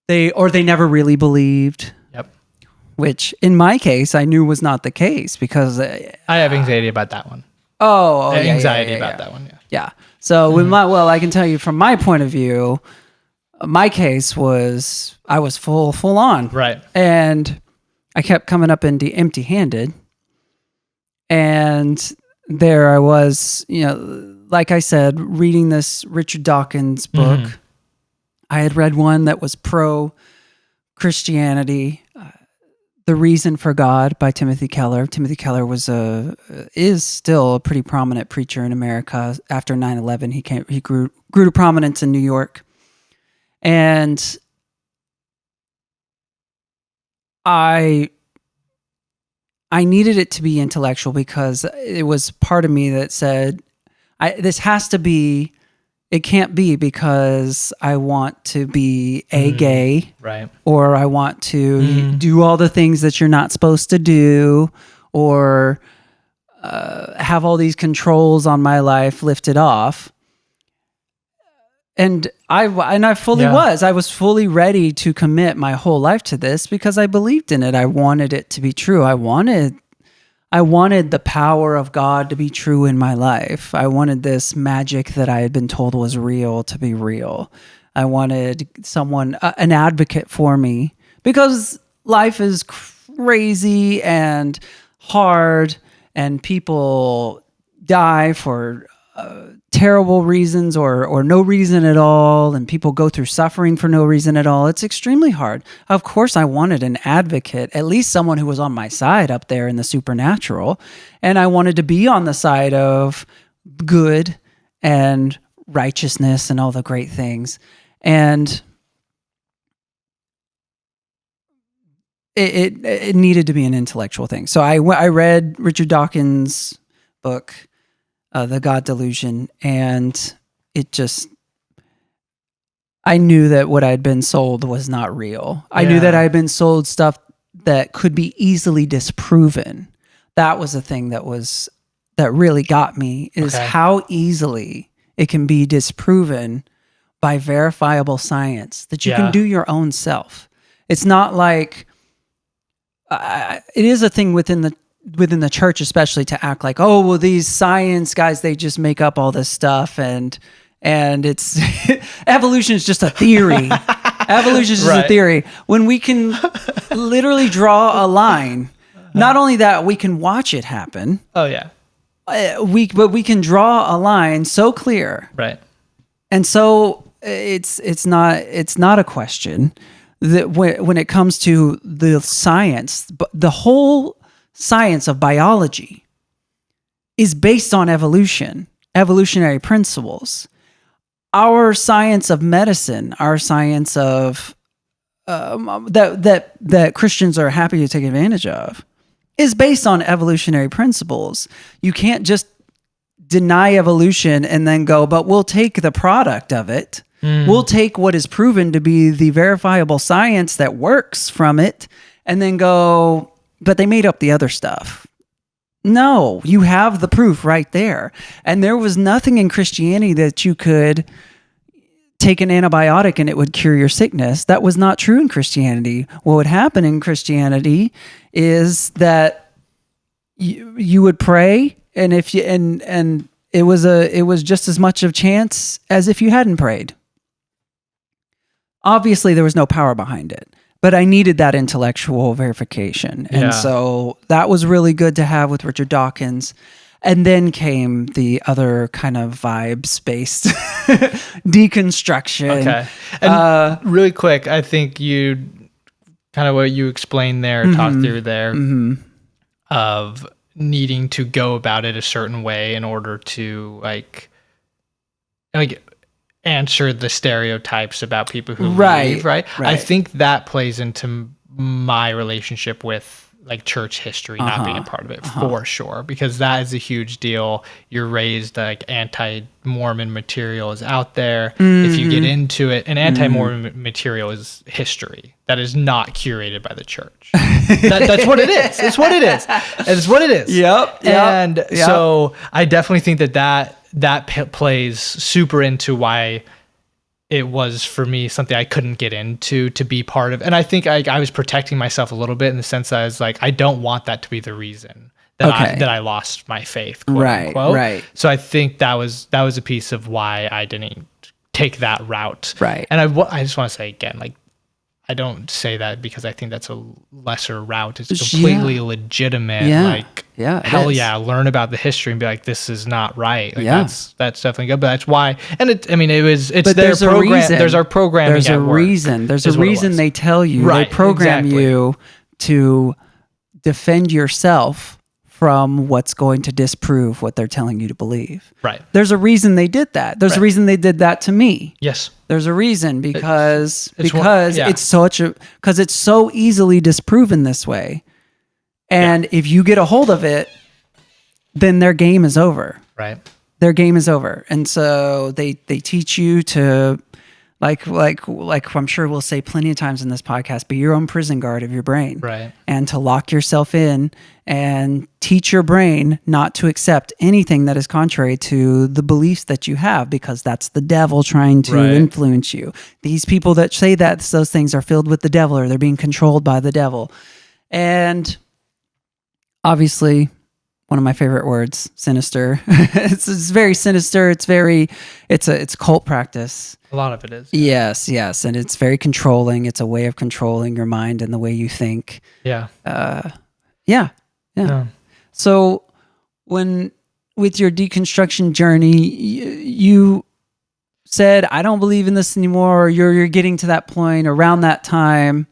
They never really believed. Yep. Which in my case, I knew was not the case because I have anxiety about that one. Oh, yeah, anxiety yeah, about yeah. that one. Yeah. Yeah. So I can tell you from my point of view, my case was I was full on. Right. And I kept coming up empty-handed. And there I was, like I said, reading this Richard Dawkins book. I had read one that was pro-Christianity, The Reason for God by Timothy Keller. Timothy Keller is still a pretty prominent preacher in America. After 9/11, he grew to prominence in New York. And I needed it to be intellectual because it was part of me that said, it can't be because I want to be gay, Right. or I want to do all the things that you're not supposed to do, or have all these controls on my life lifted off. And I fully was. I was fully ready to commit my whole life to this because I believed in it. I wanted it to be true. I wanted the power of God to be true in my life. I wanted this magic that I had been told was real to be real. I wanted someone, an advocate for me, because life is crazy and hard, and people die for terrible reasons or no reason at all, and people go through suffering for no reason at all. It's extremely hard. Of course, I wanted an advocate, at least someone who was on my side up there in the supernatural, and I wanted to be on the side of good and righteousness and all the great things. And it needed to be an intellectual thing. So I read Richard Dawkins' book, The God Delusion, and I knew that what I'd been sold was not real. I knew that I had been sold stuff that could be easily disproven. That was the thing that really got me, is how easily it can be disproven by verifiable science that you can do your own self. It's not like it is a thing within the church, especially, to act like, oh, well, these science guys, they just make up all this stuff, and it's evolution is just a theory. Evolution is just a theory. When we can literally draw a line, not only that, we can watch it happen. Oh yeah. But we can draw a line so clear, Right. and so it's not a question that when it comes to the science, but the whole science of biology is based on evolutionary principles. Our science of medicine, our science of that Christians are happy to take advantage of, is based on evolutionary principles. You can't just deny evolution and then go, but we'll take the product of it. We'll take what is proven to be the verifiable science that works from it and then go, but they made up the other stuff. No, you have the proof right there. And there was nothing in Christianity that you could take an antibiotic and it would cure your sickness. That was not true in Christianity. What would happen in Christianity is that you would pray, and if you and it was just as much of chance as if you hadn't prayed. Obviously, there was no power behind it, but I needed that intellectual verification. And so that was really good to have with Richard Dawkins. And then came the other kind of vibes-based deconstruction. Okay. And really quick, I think you kind of what you explained there, talked through there, of needing to go about it a certain way in order to like answer the stereotypes about people who leave, right? I think that plays into my relationship with like church history not being a part of it for sure, because that is a huge deal. You're raised like anti-Mormon material is out there. If you get into it, and anti-Mormon material is history that is not curated by the church. That's what it is. It's what it is. It's what it is. Yep. And so I definitely think that plays super into why it was for me something I couldn't get into to be part of. And I think I was protecting myself a little bit in the sense that I was like, I don't want that to be the reason that I lost my faith, quote unquote. Right. So I think that was a piece of why I didn't take that route. Right. And I just want to say again, like, I don't say that because I think that's a lesser route. It's completely legitimate. Hell yeah, learn about the history and be like, this is not right. Like, that's definitely good. But that's why. And it's their program. There's our programming. There's a reason. There's a reason they tell you. Right, they program you to defend yourself from what's going to disprove what they're telling you to believe. Right. There's a reason they did that. There's a reason they did that to me. Yes. There's a reason because it's so easily disproven this way. And if you get a hold of it, then their game is over. Right. Their game is over. And so they teach you to like I'm sure we'll say plenty of times in this podcast, be your own prison guard of your brain. Right. And to lock yourself in and teach your brain not to accept anything that is contrary to the beliefs that you have, because that's the devil trying to influence you. These people that say that those things are filled with the devil, or they're being controlled by the devil. And obviously, one of my favorite words, sinister. It's very sinister. It's cult practice. A lot of it is. Yes. And it's very controlling. It's a way of controlling your mind and the way you think. Yeah. Yeah. So with your deconstruction journey, you said, I don't believe in this anymore, or you're getting to that point around that time.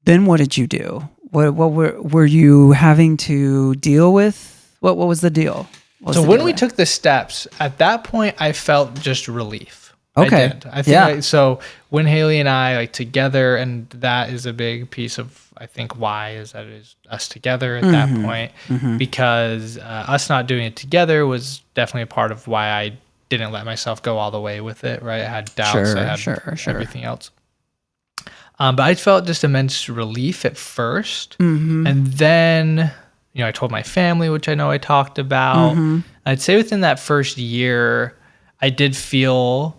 Then what did you do? What were you having to deal with? What was the deal? So when we took the steps, at that point, I felt just relief. Okay. I think so when Haley and I together, and that is a big piece of, I think, why is that it is us together at that point, because us not doing it together was definitely a part of why I didn't let myself go all the way with it, right? I had doubts, I had everything else. But I felt just immense relief at first. And then, I told my family, which I know I talked about. I'd say within that first year, I did feel,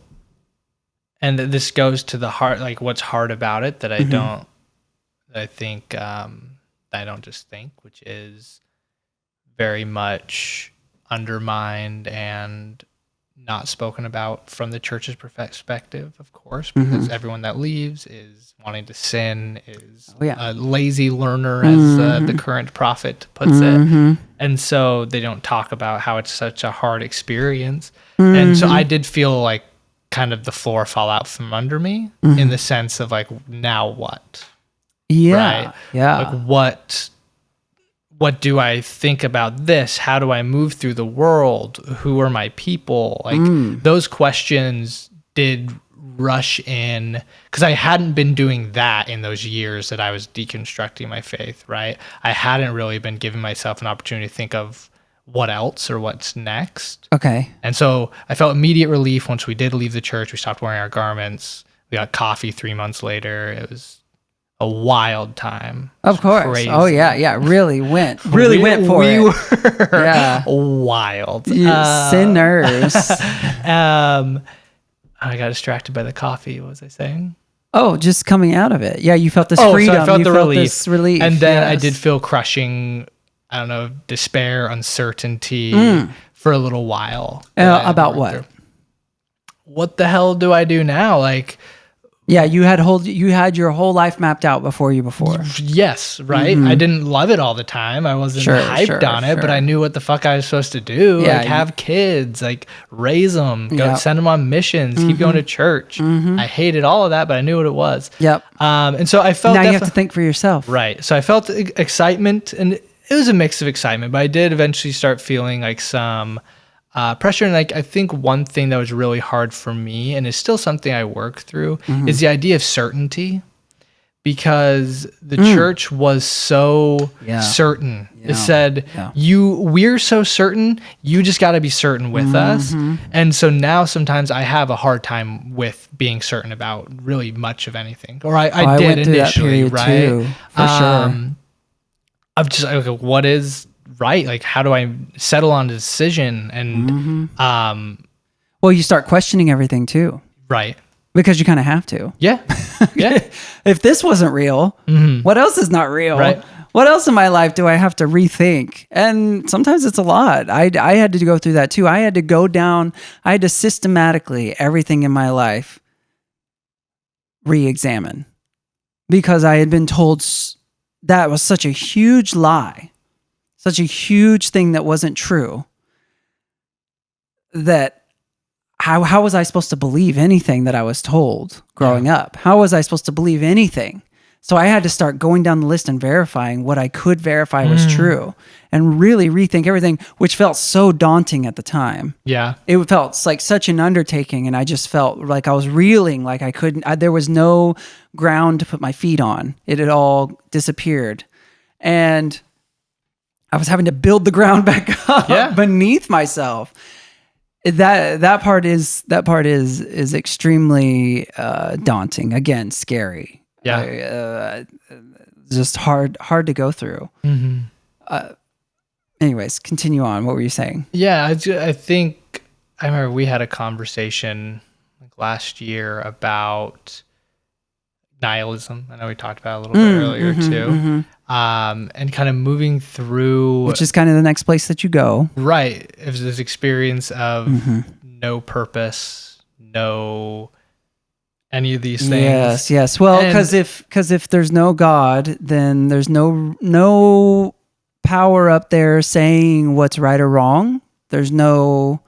and this goes to the heart, like what's hard about it that I don't just think, which is very much undermined and not spoken about from the church's perspective, of course, because everyone that leaves is wanting to sin, is a lazy learner, as the current prophet puts it. And so they don't talk about how it's such a hard experience. And so I did feel like kind of the floor fall out from under me in the sense of like, now what? Right? Like what do I think about this? How do I move through the world? Who are my people? Like those questions did rush in, because I hadn't been doing that in those years that I was deconstructing my faith, right? I hadn't really been giving myself an opportunity to think of what else or what's next. Okay. And so I felt immediate relief once we did leave the church. We stopped wearing our garments. We got coffee 3 months later. It was a wild time. Of course. Crazy. Oh yeah. Really went for it. We were wild. Sinners. I got distracted by the coffee. What was I saying? Oh, just coming out of it. Yeah, you felt this freedom. So I felt you the felt relief. this relief. And then I yes. did feel crushing, I don't know, despair, uncertainty for a little while. About what? Through. What the hell do I do now? Like, yeah, you had your whole life mapped out before. Yes, right? I didn't love it all the time. I wasn't hyped on it, but I knew what the fuck I was supposed to do. Yeah, like have kids, like raise them, go send them on missions, keep going to church. I hated all of that, but I knew what it was. Yep. And so I felt now you have to think for yourself. Right. So I felt excitement, and it was a mix of excitement, but I did eventually start feeling like some pressure. And like, I think one thing that was really hard for me, and is still something I work through, is the idea of certainty, because the church was so certain. It said, we're so certain, you just got to be certain with us. And so now sometimes I have a hard time with being certain about really much of anything. Or I did went through initially, that period right? too, for sure. I'm just like, what is right? Like, how do I settle on a decision? And well, you start questioning everything too, right, because you kind of have to. Yeah. If this wasn't real, what else is not real? Right. What else in my life do I have to rethink? And sometimes it's a lot. I had to go through that too. I had to go down. I had to systematically everything in my life re-examine, because I had been told that was such a huge lie, such a huge thing that wasn't true, that how was I supposed to believe anything that I was told growing up? How was I supposed to believe anything? So I had to start going down the list and verifying what I could verify was true, and really rethink everything, which felt so daunting at the time. Yeah. It felt like such an undertaking, and I just felt like I was reeling, like I couldn't, there was no ground to put my feet on. It had all disappeared. And I was having to build the ground back up beneath myself. That part is extremely daunting. Again, scary. Yeah. Just hard to go through. Anyways, continue on. What were you saying? Yeah, I think I remember we had a conversation like last year about nihilism. I know we talked about it a little bit earlier too. And kind of moving through, which is kind of the next place that you go. Right. It was this experience of no purpose, no any of these things. Yes. Well, because if there's no God, then there's no power up there saying what's right or wrong. There's no.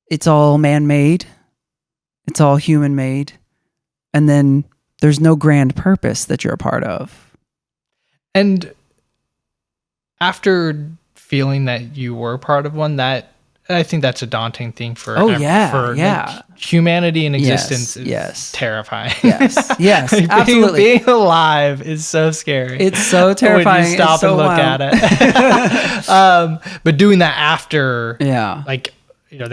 It's all man-made. It's all human-made, and then there's no grand purpose that you're a part of. And after feeling that you were part of one, that I think that's a daunting thing for like, humanity in existence is terrifying. Yes, absolutely. Being alive is so scary. It's so terrifying. When you stop and look at it. But doing that after, like, you know,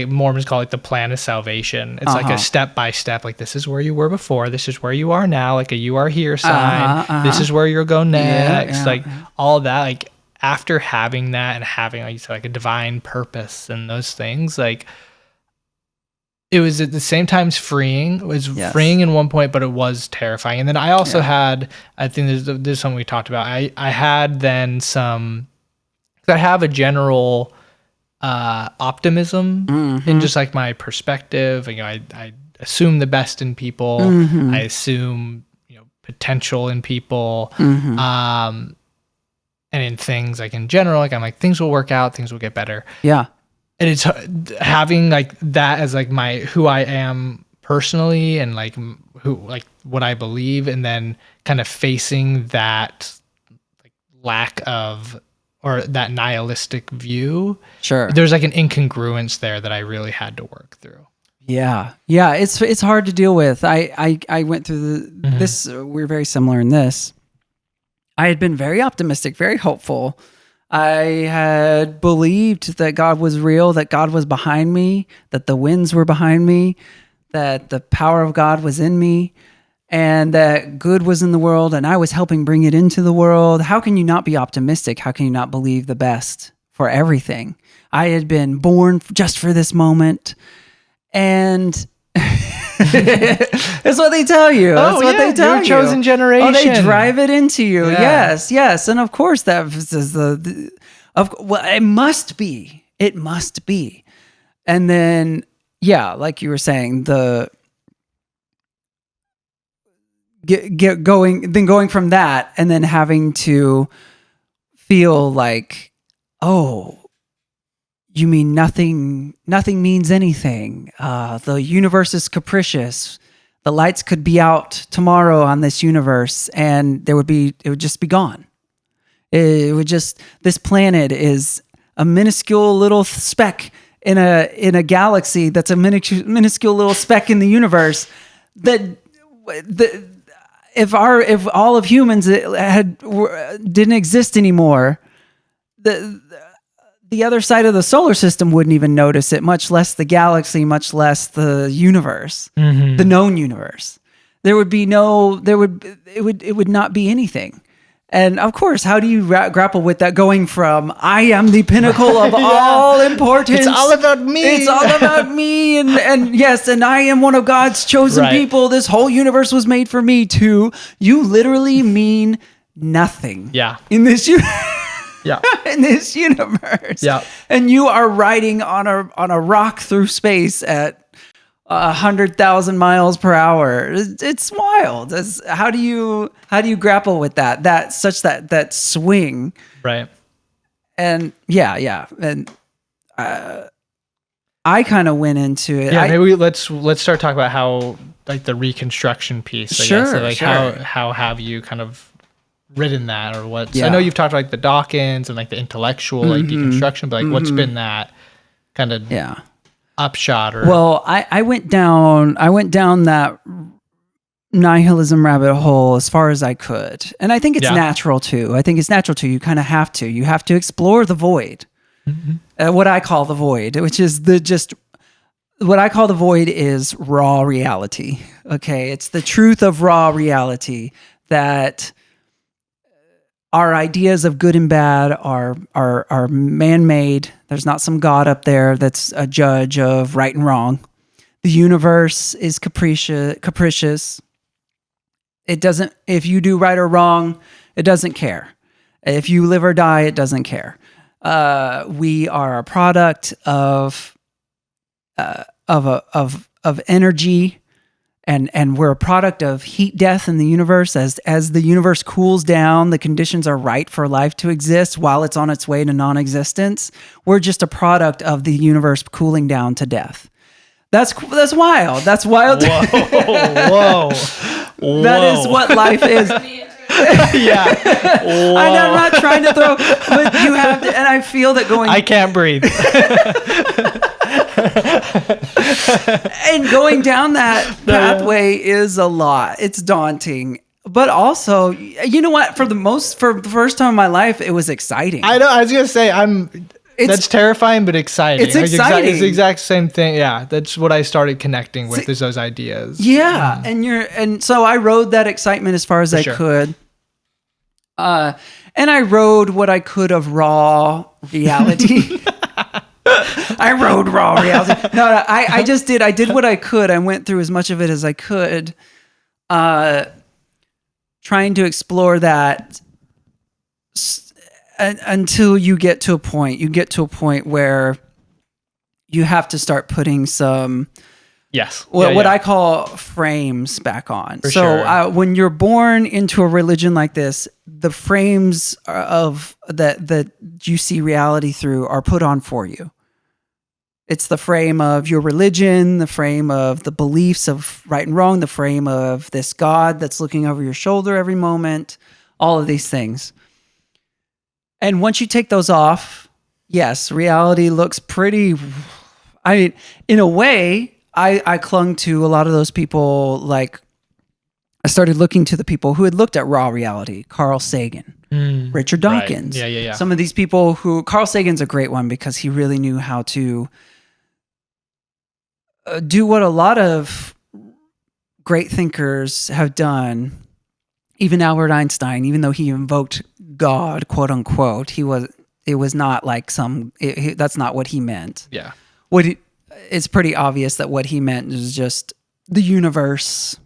Mormons call it the plan of salvation. It's like a step by step, like this is where you were before, this is where you are now, like a you are here sign. This is where you'll go next. Like all that, like after having that and having, like you said, like a divine purpose and those things, like it was at the same time freeing. It was freeing in one point, but it was terrifying. And then I also had, I think there's something we talked about. I had then some, I have a general optimism in just like my perspective. You know, I assume the best in people. I assume, you know, potential in people. And in things, like in general, like I'm like, things will work out, things will get better. Yeah. And it's having like that as like who I am personally, and like what I believe, and then kind of facing that like lack of, or that nihilistic view. Sure. There's like an incongruence there that I really had to work through. Yeah. It's hard to deal with. I went through this. We're very similar in this. I had been very optimistic, very hopeful. I had believed that God was real, that God was behind me, that the winds were behind me, that the power of God was in me, and that good was in the world, and I was helping bring it into the world. How can you not be optimistic? How can you not believe the best for everything? I had been born just for this moment. And That's what they tell you. That's what they tell your you. chosen generation. Oh, they drive it into you. Yeah. Yes. And of course that is well, it must be. It must be. And then, yeah, like you were saying, going from that and then having to feel like, oh, you mean nothing means anything. The universe is capricious. The lights could be out tomorrow on this universe and it would just be gone. This planet is a minuscule little speck in a galaxy that's a minuscule little speck in the universe. If all of humans didn't exist anymore, the other side of the solar system wouldn't even notice it, much less the galaxy, much less the universe, the known universe. It would not be anything. And of course, how do you grapple with that, going from I am the pinnacle of all importance. It's all about me. It's all about me. And yes, and I am one of God's chosen people. This whole universe was made for me too. You literally mean nothing. Yeah. In this Yeah. in this universe. Yeah. And you are riding on a rock through space at 100,000 miles per hour. It's wild. How do you grapple with that swing? Right. And yeah. And I kind of went into it. Yeah, maybe let's start talking about how, like, the Reconstruction piece. I guess. So, like, how have you kind of ridden that, or what? Yeah. I know you've talked about, like, the Dawkins and, like, the intellectual like deconstruction, but, like, what's been that kind of upshot? Or Well, I went down that nihilism rabbit hole as far as I could, and I think it's natural too. You kind of have to. You have to explore the void. What I call the void, which is what I call the void is raw reality. Okay, it's the truth of raw reality that our ideas of good and bad are man-made. There's not some God up there that's a judge of right and wrong. The universe is capricious. It doesn't, if you do right or wrong, it doesn't care. If you live or die, it doesn't care. We are a product of energy. And we're a product of heat death in the universe. As the universe cools down, the conditions are right for life to exist while it's on its way to non-existence. We're just a product of the universe cooling down to death. That's wild. That's wild. Whoa. That is what life is. Yeah. I'm not trying to throw, but you have to, and I feel that going. I can't breathe. And going down that pathway is a lot. It's daunting. But also, you know what? For the first time in my life, it was exciting. I know. I was gonna say that's terrifying, but exciting. It's exciting. It's the exact same thing. Yeah, that's what I started connecting with, is those ideas. Yeah, and so I rode that excitement as far as I could. And I rode what I could of raw reality. I rode raw reality. No, I just did. I did what I could. I went through as much of it as I could, trying to explore that until you get to a point. You get to a point where you have to start putting some what I call frames back on. When you're born into a religion like this, the frames of that you see reality through are put on for you. It's the frame of your religion, the frame of the beliefs of right and wrong, the frame of this God that's looking over your shoulder every moment, all of these things. And once you take those off, yes, reality looks pretty. I mean, in a way, I clung to a lot of those people. Like, I started looking to the people who had looked at raw reality: Carl Sagan, Richard Dawkins. Right. Yeah. Some of these people who, Carl Sagan's a great one because he really knew how to do what a lot of great thinkers have done. Even Albert Einstein, even though he invoked God, quote unquote, it was not like that's not what he meant. Yeah. It's pretty obvious that what he meant is just the universe,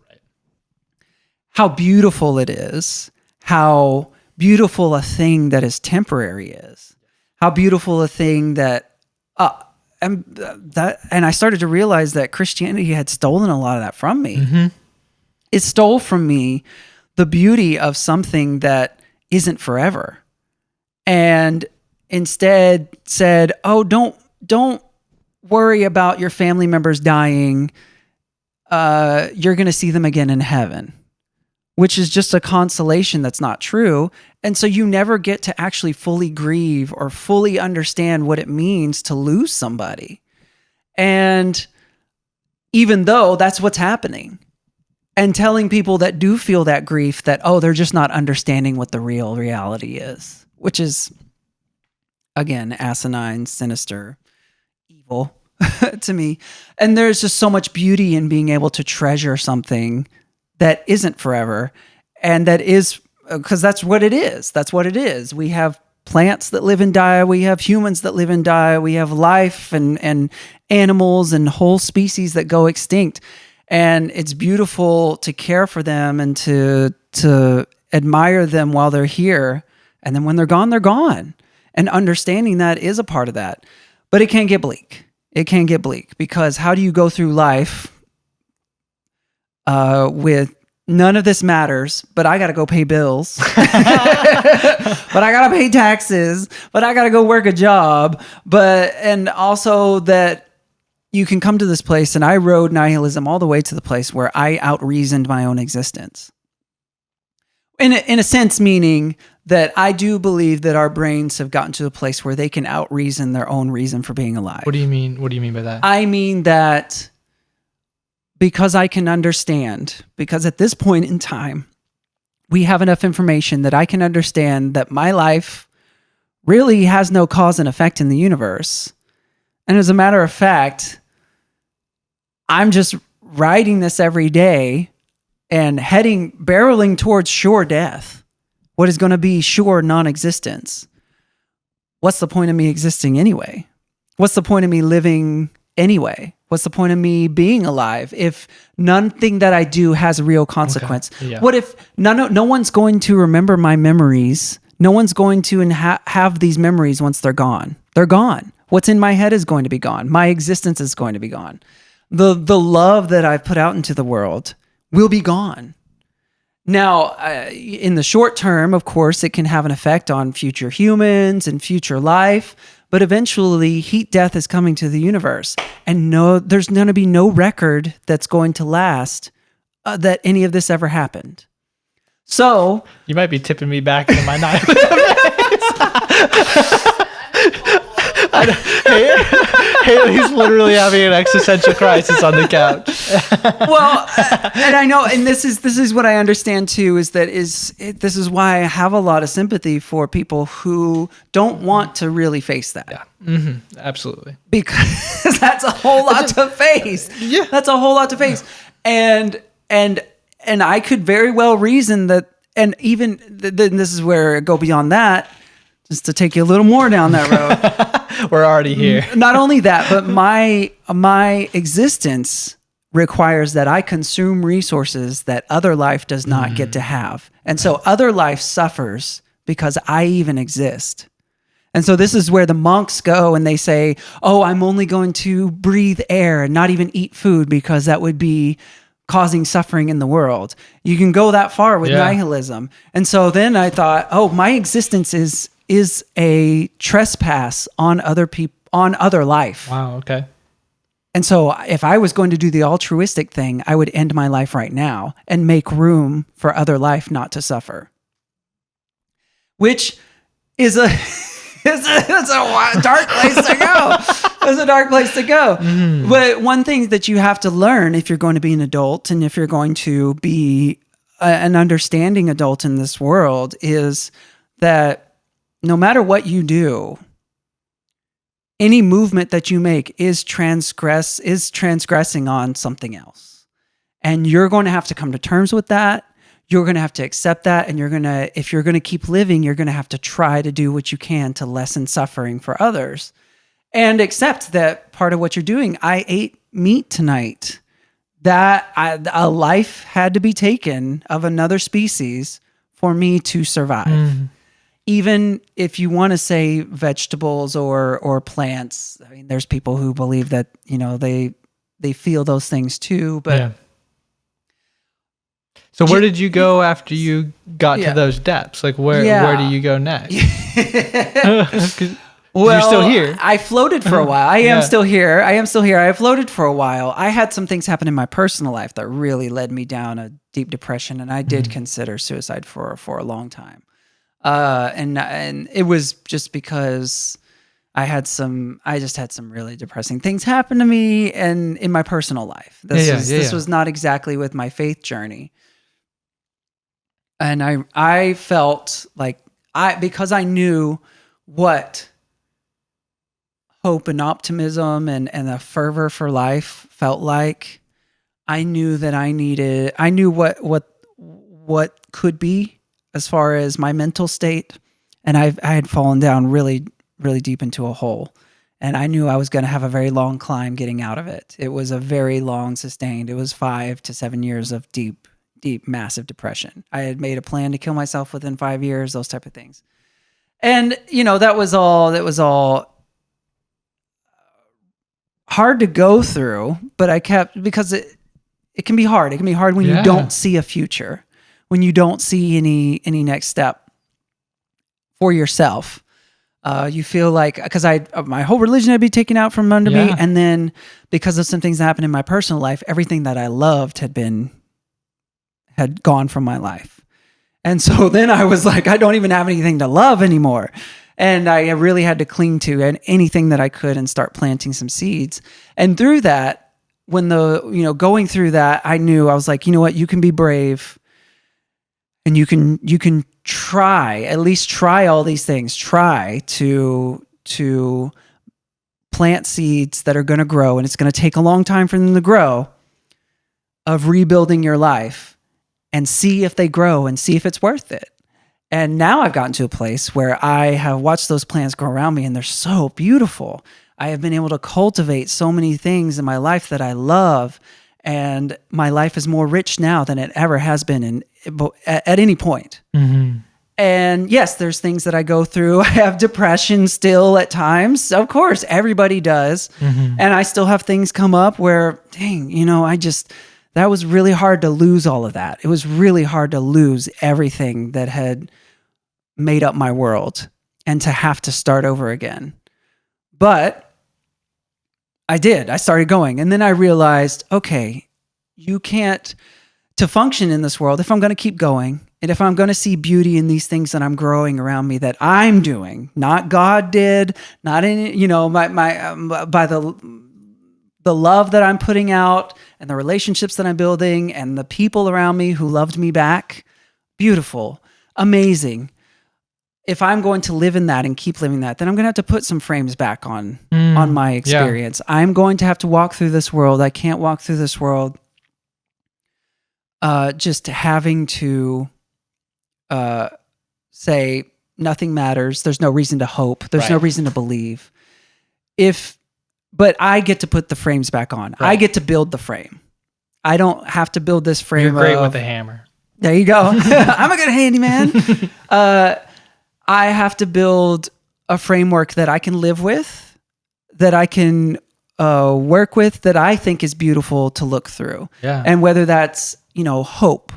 how beautiful it is, how beautiful a thing that is temporary is, how beautiful a thing that, and I started to realize that Christianity had stolen a lot of that from me. Mm-hmm. It stole from me the beauty of something that isn't forever, and instead said, "Oh, don't worry about your family members dying. You're going to see them again in heaven," which is just a consolation that's not true. And so you never get to actually fully grieve or fully understand what it means to lose somebody. And even though that's what's happening, and telling people that do feel that grief that, oh, they're just not understanding what the real reality is, which is, again, asinine, sinister, evil to me. And there's just so much beauty in being able to treasure something that isn't forever, and that is, because that's what it is. That's what it is. We have plants that live and die. We have humans that live and die. We have life and animals and whole species that go extinct. And it's beautiful to care for them and to admire them while they're here. And then when they're gone. And understanding that is a part of that. But it can get bleak. It can get bleak, because how do you go through life with none of this matters, but I got to go pay bills, but I got to pay taxes, but I got to go work a job, and also that you can come to this place, and I rode nihilism all the way to the place where I out-reasoned my own existence. In a sense, meaning that I do believe that our brains have gotten to a place where they can out-reason their own reason for being alive. What do you mean? What do you mean by that? I mean that because I can understand, because at this point in time, we have enough information that I can understand that my life really has no cause and effect in the universe. And as a matter of fact, I'm just riding this every day and barreling towards sure death. What is going to be sure non-existence? What's the point of me existing anyway? What's the point of me living anyway? What's the point of me being alive if nothing that I do has a real consequence? Okay. Yeah. What if no one's going to remember my memories? No one's going to have these memories once they're gone. They're gone. What's in my head is going to be gone. My existence is going to be gone. The love that I've put out into the world will be gone. Now, in the short term, of course, it can have an effect on future humans and future life, but eventually heat death is coming to the universe. And there's going to be no record that's going to last that any of this ever happened. So You might be tipping me back into my nihilism. Haley's literally having an existential crisis on the couch. Well, and I know, and this is what I understand too, is that this is why I have a lot of sympathy for people who don't want to really face that. Yeah, mm-hmm. Absolutely. Because that's a whole lot to face. Yeah, that's a whole lot to face, and I could very well reason that, and even then this is where I go beyond that, just to take you a little more down that road. We're already here. Not only that, but my existence requires that I consume resources that other life does not get to have. And so other life suffers because I even exist. And so this is where the monks go and they say, oh, I'm only going to breathe air and not even eat food because that would be causing suffering in the world. You can go that far with nihilism. And so then I thought, oh, my existence is a trespass on other people, on other life. Wow, okay. And so if I was going to do the altruistic thing, I would end my life right now and make room for other life not to suffer. Which is it's a dark place to go. It's a dark place to go. Mm. But one thing that you have to learn if you're going to be an adult and if you're going to be an understanding adult in this world is that no matter what you do, any movement that you make is transgressing on something else. And you're going to have to come to terms with that. You're going to have to accept that. And if you're going to keep living, you're going to have to try to do what you can to lessen suffering for others. And accept that part of what you're doing, I ate meat tonight a life had to be taken of another species for me to survive. Even if you want to say vegetables or plants, I mean, there's people who believe that, they feel those things too, but So where did you go after you got to Yeah. those depths? Like where do you go next? 'Cause Well, you're still here. I floated for a while. I am Yeah. still here. I floated for a while. I had some things happen in my personal life that really led me down a deep depression, and I did consider suicide for a long time. And it was just because I just had some really depressing things happen to me and in my personal life. This was not exactly with my faith journey. And I felt like because I knew what hope and optimism and a fervor for life felt like, I knew that I knew what could be as far as my mental state. And I had fallen down really, really deep into a hole. And I knew I was going to have a very long climb getting out of it. It was a very long sustained, it was 5 to 7 years of deep, massive depression. I had made a plan to kill myself within 5 years, those type of things. And, that was all hard to go through, but I kept, because it can be hard. It can be hard when you don't see a future, when you don't see any next step for yourself. You feel like, because my whole religion had been taken out from under me, and then because of some things that happened in my personal life, everything that I loved had gone from my life. And so then I was like, I don't even have anything to love anymore. And I really had to cling to anything that I could and start planting some seeds. And through that, when going through that, I knew, I was like, you know what, you can be brave and you can at least try all these things. Try to plant seeds that are going to grow, and it's going to take a long time for them to grow, of rebuilding your life, and see if they grow and see if it's worth it. And now I've gotten to a place where I have watched those plants grow around me, and they're so beautiful. I have been able to cultivate so many things in my life that I love, and my life is more rich now than it ever has been at any point. And yes, there's things that I go through. I have depression still at times. Of course, everybody does. And I still have things come up where, dang, that was really hard to lose all of that. It was really hard to lose everything that had made up my world and to have to start over again. But I did. I started going. And then I realized, okay, you can't, to function in this world, if I'm going to keep going, and if I'm going to see beauty in these things that I'm growing around me that I'm doing, not God did, not in, by the love that I'm putting out and the relationships that I'm building and the people around me who loved me back, beautiful, amazing. If I'm going to live in that and keep living that, then I'm going to have to put some frames back on my experience. Yeah. I'm going to have to walk through this world. I can't walk through this world just having to say nothing matters. There's no reason to hope. There's no reason to believe. But I get to put the frames back on. Right. I get to build the frame. I don't have to build this frame. You're great with a hammer. There you go. I'm a good handyman. I have to build a framework that I can live with, that I can work with, that I think is beautiful to look through. Yeah. And whether that's, hope,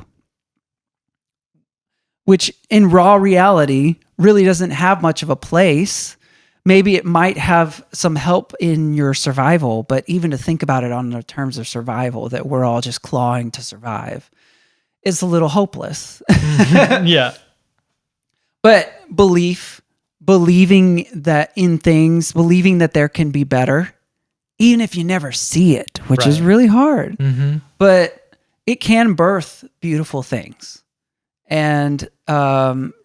which in raw reality really doesn't have much of a place. Maybe it might have some help in your survival, but even to think about it on the terms of survival, that we're all just clawing to survive, is a little hopeless. Yeah. But believing that in things, believing that there can be better, even if you never see it, which is really hard, but it can birth beautiful things. And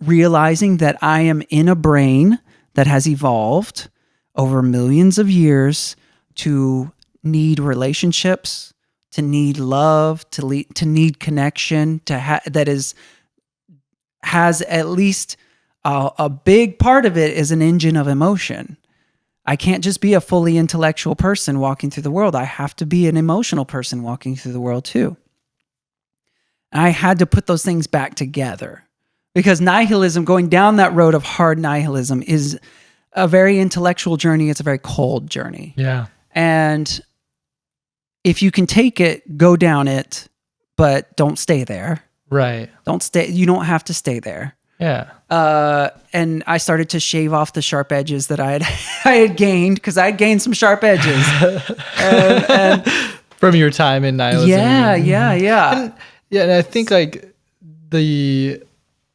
realizing that I am in a brain that has evolved over millions of years to need relationships, to need love, to need connection, has at least a big part of it is an engine of emotion. I can't just be a fully intellectual person walking through the world. I have to be an emotional person walking through the world too. And I had to put those things back together because nihilism, going down that road of hard nihilism, is a very intellectual journey. It's a very cold journey. Yeah. And if you can take it, go down it, but don't stay there. Right. You don't have to stay there. Yeah. And I started to shave off the sharp edges that I had gained, because I had gained some sharp edges. and From your time in nihilism. yeah. And I think like I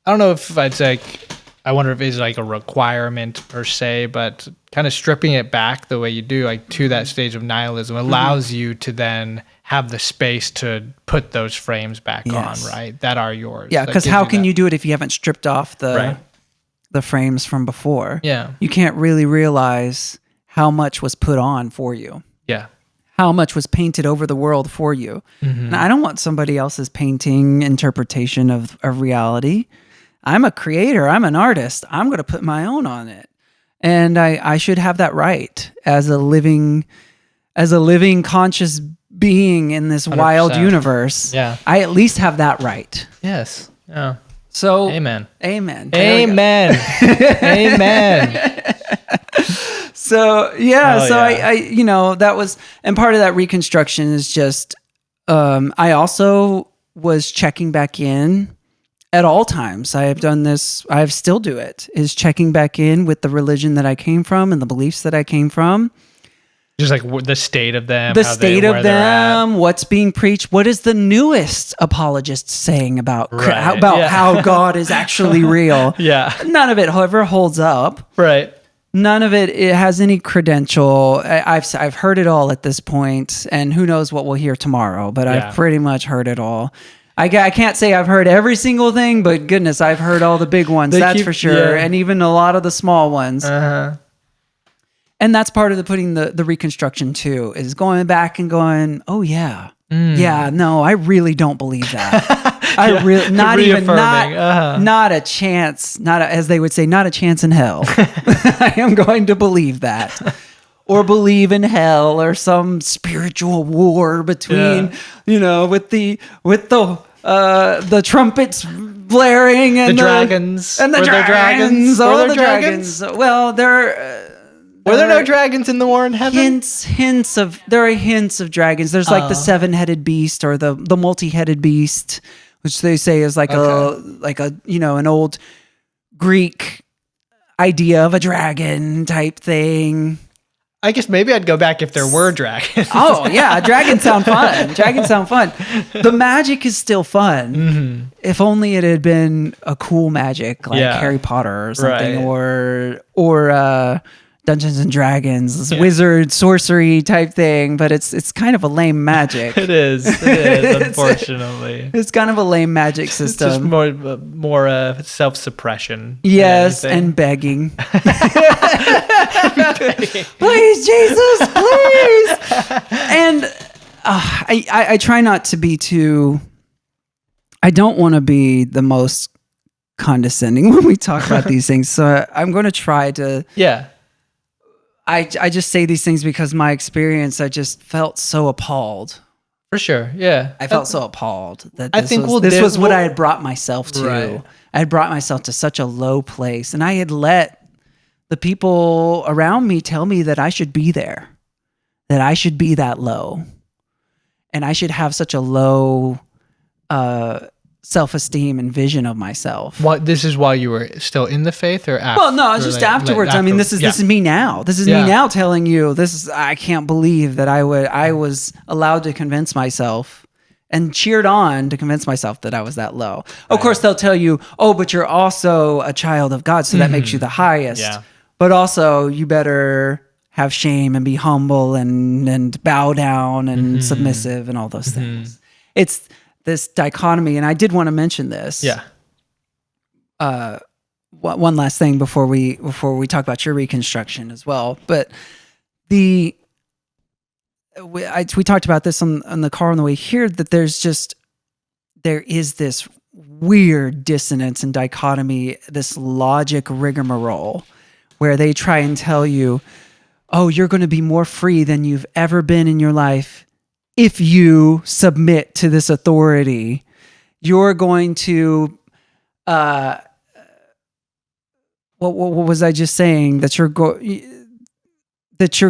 don't know if I'd say, I wonder if it's like a requirement per se, but kind of stripping it back the way you do, like to that stage of nihilism, allows you to then have the space to put those frames back on, right? That are yours. Yeah, because how can you do it if you haven't stripped off the frames from before? Yeah. You can't really realize how much was put on for you. Yeah. How much was painted over the world for you. Mm-hmm. And I don't want somebody else's painting interpretation of reality. I'm a creator. I'm an artist. I'm going to put my own on it. And I should have that right as a living conscious being in this 100%. Wild universe. Yeah. I at least have that right. Yes. Yeah. So Amen. Amen. Amen. Amen. So yeah, Oh, so yeah. I that was, and part of that reconstruction is just I also was checking back in at all times. I have done this, I still do it, is checking back in with the religion that I came from and the beliefs that I came from. Just like the state of them. The state of them, what's being preached, what is the newest apologist saying about how God is actually real. Yeah. None of it, however, holds up. Right. None of it has any credential. I've heard it all at this point, and who knows what we'll hear tomorrow, but Yeah. I've pretty much heard it all. I can't say I've heard every single thing, but goodness, I've heard all the big ones, that's for sure, and even a lot of the small ones. Uh-huh. And that's part of putting the reconstruction too, is going back and going, oh yeah, yeah, no, I really don't believe that. I really not a chance, as they would say, not a chance in hell. I am going to believe that, or believe in hell, or some spiritual war between, with the trumpets blaring and the dragons and the Were there dragons. Were Oh, there the dragons. Well, Were there no dragons in the war in heaven? There are hints of dragons. There's like the 7-headed beast, or the multi-headed beast, which they say is like an old Greek idea of a dragon type thing. I guess maybe I'd go back if there were dragons. Oh yeah, dragons sound fun. The magic is still fun. Mm-hmm. If only it had been a cool magic like Harry Potter or something, or Dungeons and Dragons, wizard sorcery type thing. But it's kind of a lame magic. It is, unfortunately. It's kind of a lame magic system. It's just more self-suppression. Yes, and begging. Please, Jesus, please. And I try not to be too. I don't want to be the most condescending when we talk about these things. So I'm going to try to. Yeah. I just say these things because my experience, I just felt so appalled. For sure, yeah. I felt so appalled that this was what I had brought myself to. Right. I had brought myself to such a low place, and I had let the people around me tell me that I should be there, that I should be that low, and I should have such a low self-esteem and vision of myself. What, this is while you were still in the faith, or after? Well, no, it's just afterwards. I mean, this is me now. This is me now telling you I can't believe that I was allowed to convince myself and cheered on to convince myself that I was that low. Of course, they'll tell you, oh, but you're also a child of God, so that makes you the highest. Yeah. But also, you better have shame and be humble and bow down and submissive and all those things. It's this dichotomy, and I did want to mention this. Yeah. One last thing before we talk about your reconstruction as well, but we talked about this on the car on the way here, that there is this weird dissonance and dichotomy, this logic rigmarole, where they try and tell you, oh, you're going to be more free than you've ever been in your life if you submit to this authority. You're going to, what was I just saying? That you're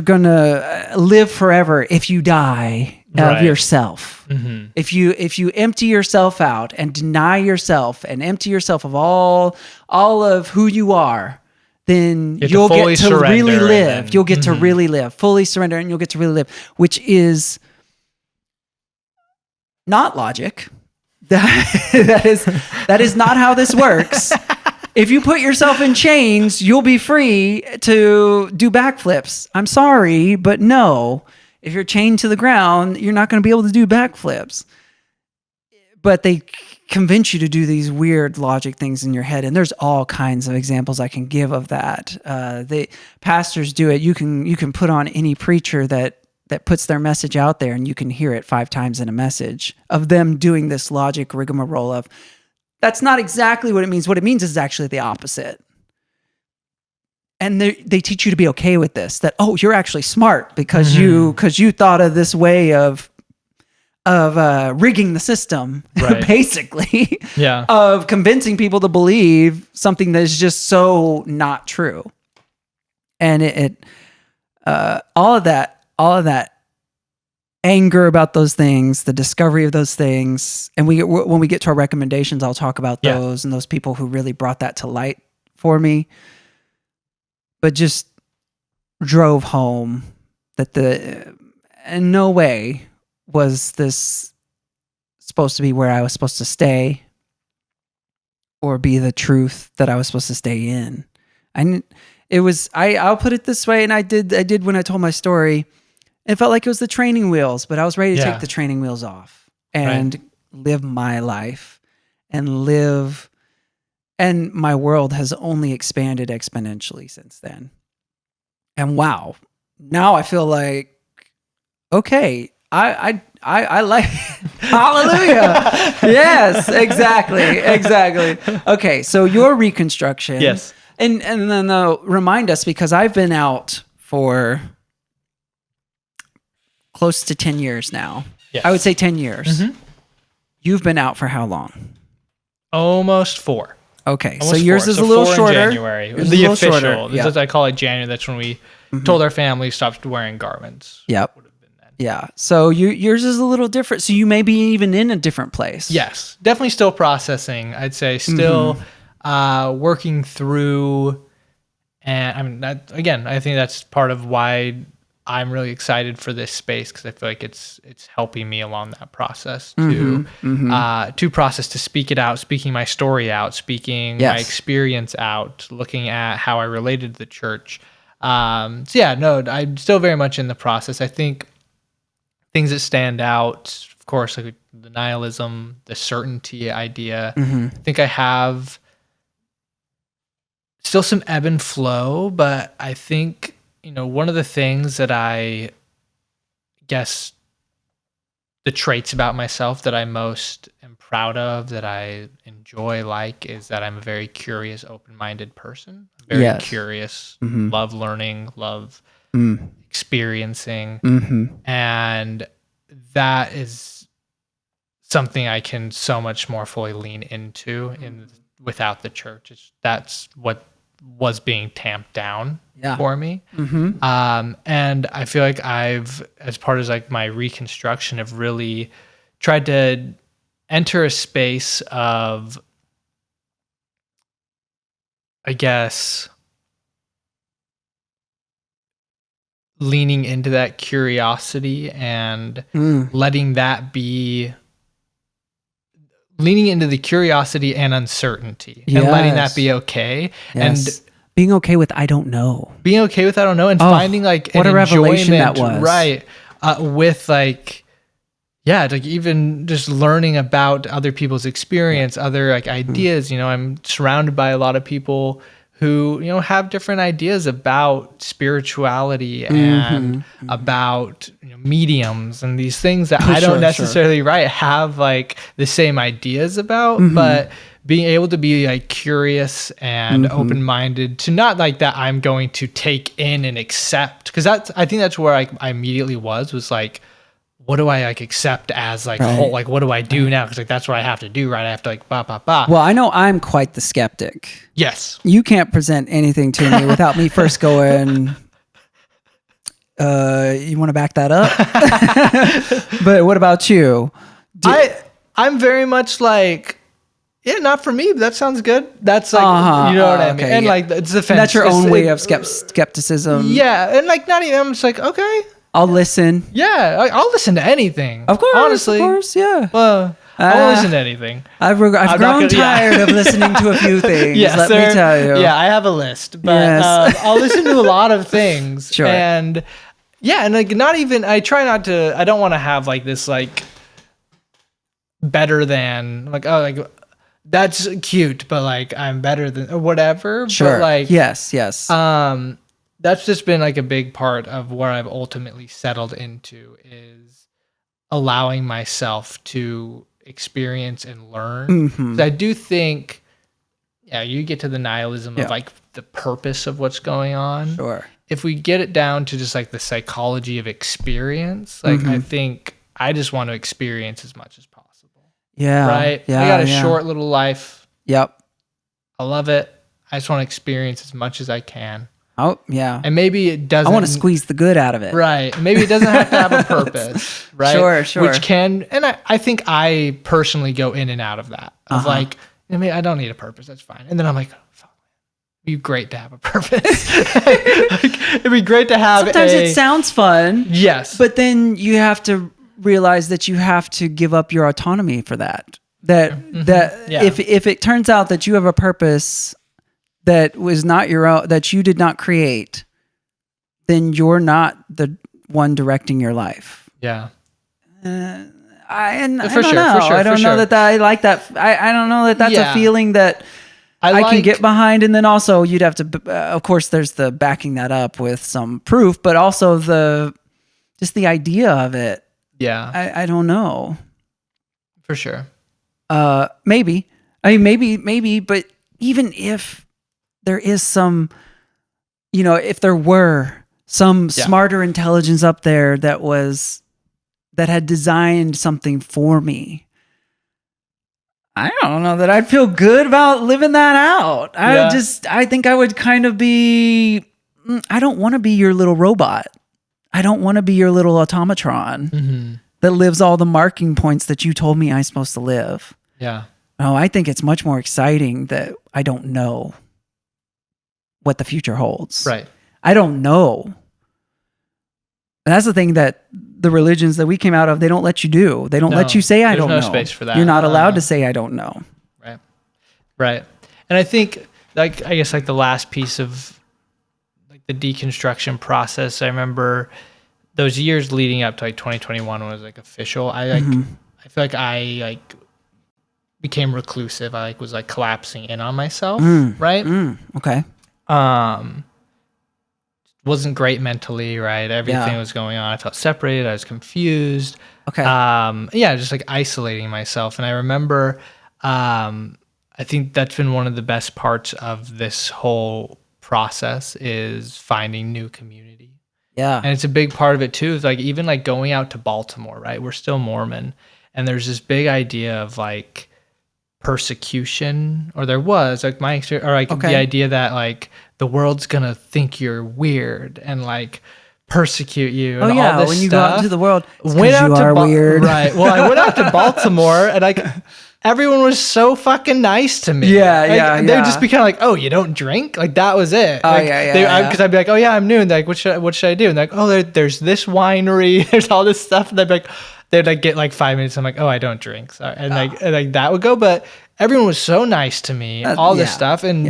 gonna live forever if you die of yourself. Mm-hmm. If you empty yourself out and deny yourself and empty yourself of all of who you are, then you'll get to really live. You'll get to really live, fully surrender, and you'll get to really live, which is not logic. That is not how this works. If you put yourself in chains, you'll be free to do backflips. I'm sorry, but no. If you're chained to the ground, you're not going to be able to do backflips. But they convince you to do these weird logic things in your head, and there's all kinds of examples I can give of that. Pastors do it. You can put on any preacher that puts their message out there, and you can hear it 5 times in a message of them doing this logic rigmarole of, that's not exactly what it means. What it means is actually the opposite. And they teach you to be okay with this, that, oh, you're actually smart because you thought of this way of rigging the system, basically, of convincing people to believe something that is just so not true. And all of that anger about those things, the discovery of those things, and when we get to our recommendations, I'll talk about those and those people who really brought that to light for me, but just drove home that in no way was this supposed to be where I was supposed to stay or be the truth that I was supposed to stay in. I'll put it this way, and I did when I told my story. It felt like it was the training wheels, but I was ready to take the training wheels off and live my life and my world has only expanded exponentially since then. And wow, now I feel like, okay, I like, hallelujah. Yes, exactly. Okay, so your Reconstruction. Yes. And then remind us, because I've been out for close to 10 years now. Yes. I would say 10 years. Mm-hmm. You've been out for how long? Almost 4. Okay, so yours is a little shorter. January. The official. Yep. I call it January. That's when we told our family stopped wearing garments. Yep. Would have been then. Yeah. So yours is a little different. So you may be even in a different place. Yes. Definitely still processing. I'd say still working through. And I think that's part of why I'm really excited for this space, because I feel like it's helping me along that process to process, to speak it out, speaking my story out, speaking my experience out, looking at how I related to the church. I'm still very much in the process. I think things that stand out, of course, like the nihilism, the certainty idea. I think I have still some ebb and flow, but I think, one of the things that I guess the traits about myself that I most am proud of, that I enjoy, is that I'm a very curious, open-minded person. Very curious, love learning, love experiencing. And that is something I can so much more fully lean into without the church. That's what was being tamped down for me. And I feel like I've, as part of my Reconstruction, have really tried to enter a space of, I guess, leaning into that curiosity and letting that be, leaning into the curiosity and uncertainty and letting that be okay. And being okay with I don't know. Being okay with I don't know, and finding what a revelation that was. Right. With even just learning about other people's experience, other ideas. I'm surrounded by a lot of people who, have different ideas about spirituality and about mediums and these things that I don't necessarily have like the same ideas about, but being able to be like curious and open-minded to not like that I'm going to take in and accept, because I think that's where I immediately was like, what do I like accept as like whole, like what do I do now? Because like that's what I have to do, right? I have to like Well, I know I'm quite the skeptic. Yes. You can't present anything to me without me first going, you want to back that up? But what about you? I'm very much like, yeah, not for me, but that sounds good. That's like, you know what I mean? And like, it's the fence. That's your own way of skepticism. Yeah. And like, not even, I'm just like, okay. I'll listen. Yeah, I'll listen to anything. Of course, honestly. Of course, yeah. Well, I'll listen to anything. I've grown tired of listening to a few things. Yes, let me tell you. Yeah, I have a list, but I'll listen to a lot of things. Sure. And yeah, and like not even. I try not to. I don't want to have like this like better than like that's cute, but like I'm better than or whatever. Sure. But like yes. That's just been like a big part of where I've ultimately settled into is allowing myself to experience and learn. 'Cause I do think, you get to the nihilism of like the purpose of what's going on. Sure. If we get it down to just like the psychology of experience, like I think I just want to experience as much as possible. Yeah. Right? Yeah, I got a short little life. Yep. I love it. I just want to experience as much as I can. Oh, yeah. And maybe it doesn't. I want to squeeze the good out of it. Right. Maybe it doesn't have to have a purpose. Right. Sure. Which can, and I think I personally go in and out of that. Of like, I mean, I don't need a purpose. That's fine. And then I'm like, fuck, it'd be great to have a purpose. It'd be great to have Sometimes it sounds fun. Yes. But then you have to realize that you have to give up your autonomy for that. If it turns out that you have a purpose that was not your own, that you did not create, then you're not the one directing your life. Yeah. I don't know. I don't know that I like that. I don't know that that's a feeling that I can get behind. And then also you'd have to, of course, there's the backing that up with some proof, but also just the idea of it. Yeah. I don't know. For sure. Maybe. I mean, maybe, but even if there is some, if there were some smarter intelligence up there that had designed something for me, I don't know that I'd feel good about living that out. I think I would kind of be, I don't want to be your little robot. I don't want to be your little automatron that lives all the marking points that you told me I'm supposed to live. Yeah. No, I think it's much more exciting that I don't know what the future holds. Right. I don't know. And that's the thing that the religions that we came out of, they don't let you do. They don't let you say, I don't know. There's no space for that. You're not allowed to say, I don't know. Right. Right. And I think, I guess the last piece of the deconstruction process, I remember those years leading up to 2021 was official. I feel like I became reclusive. I was collapsing in on myself. Right. Okay. Wasn't great mentally, right? Everything was going on. I felt separated. I was confused. Okay. Just isolating myself. And I remember, I think that's been one of the best parts of this whole process is finding new community. Yeah. And it's a big part of it too. Is even going out to Baltimore, right? We're still Mormon. And there's this big idea of persecution, or there was my experience, or the idea that the world's gonna think you're weird and persecute you. And all this when you stuff. go out into the world, weird, right? Well, I went out to Baltimore, and everyone was so fucking nice to me. Yeah. They would just be kind of oh, you don't drink? That was it. Because I'd be oh yeah, I'm new. And what should I do? And oh, there's this winery, there's all this stuff, and they'd get 5 minutes. I'm oh, I don't drink. Sorry. And that would go, but everyone was so nice to me, all this stuff. And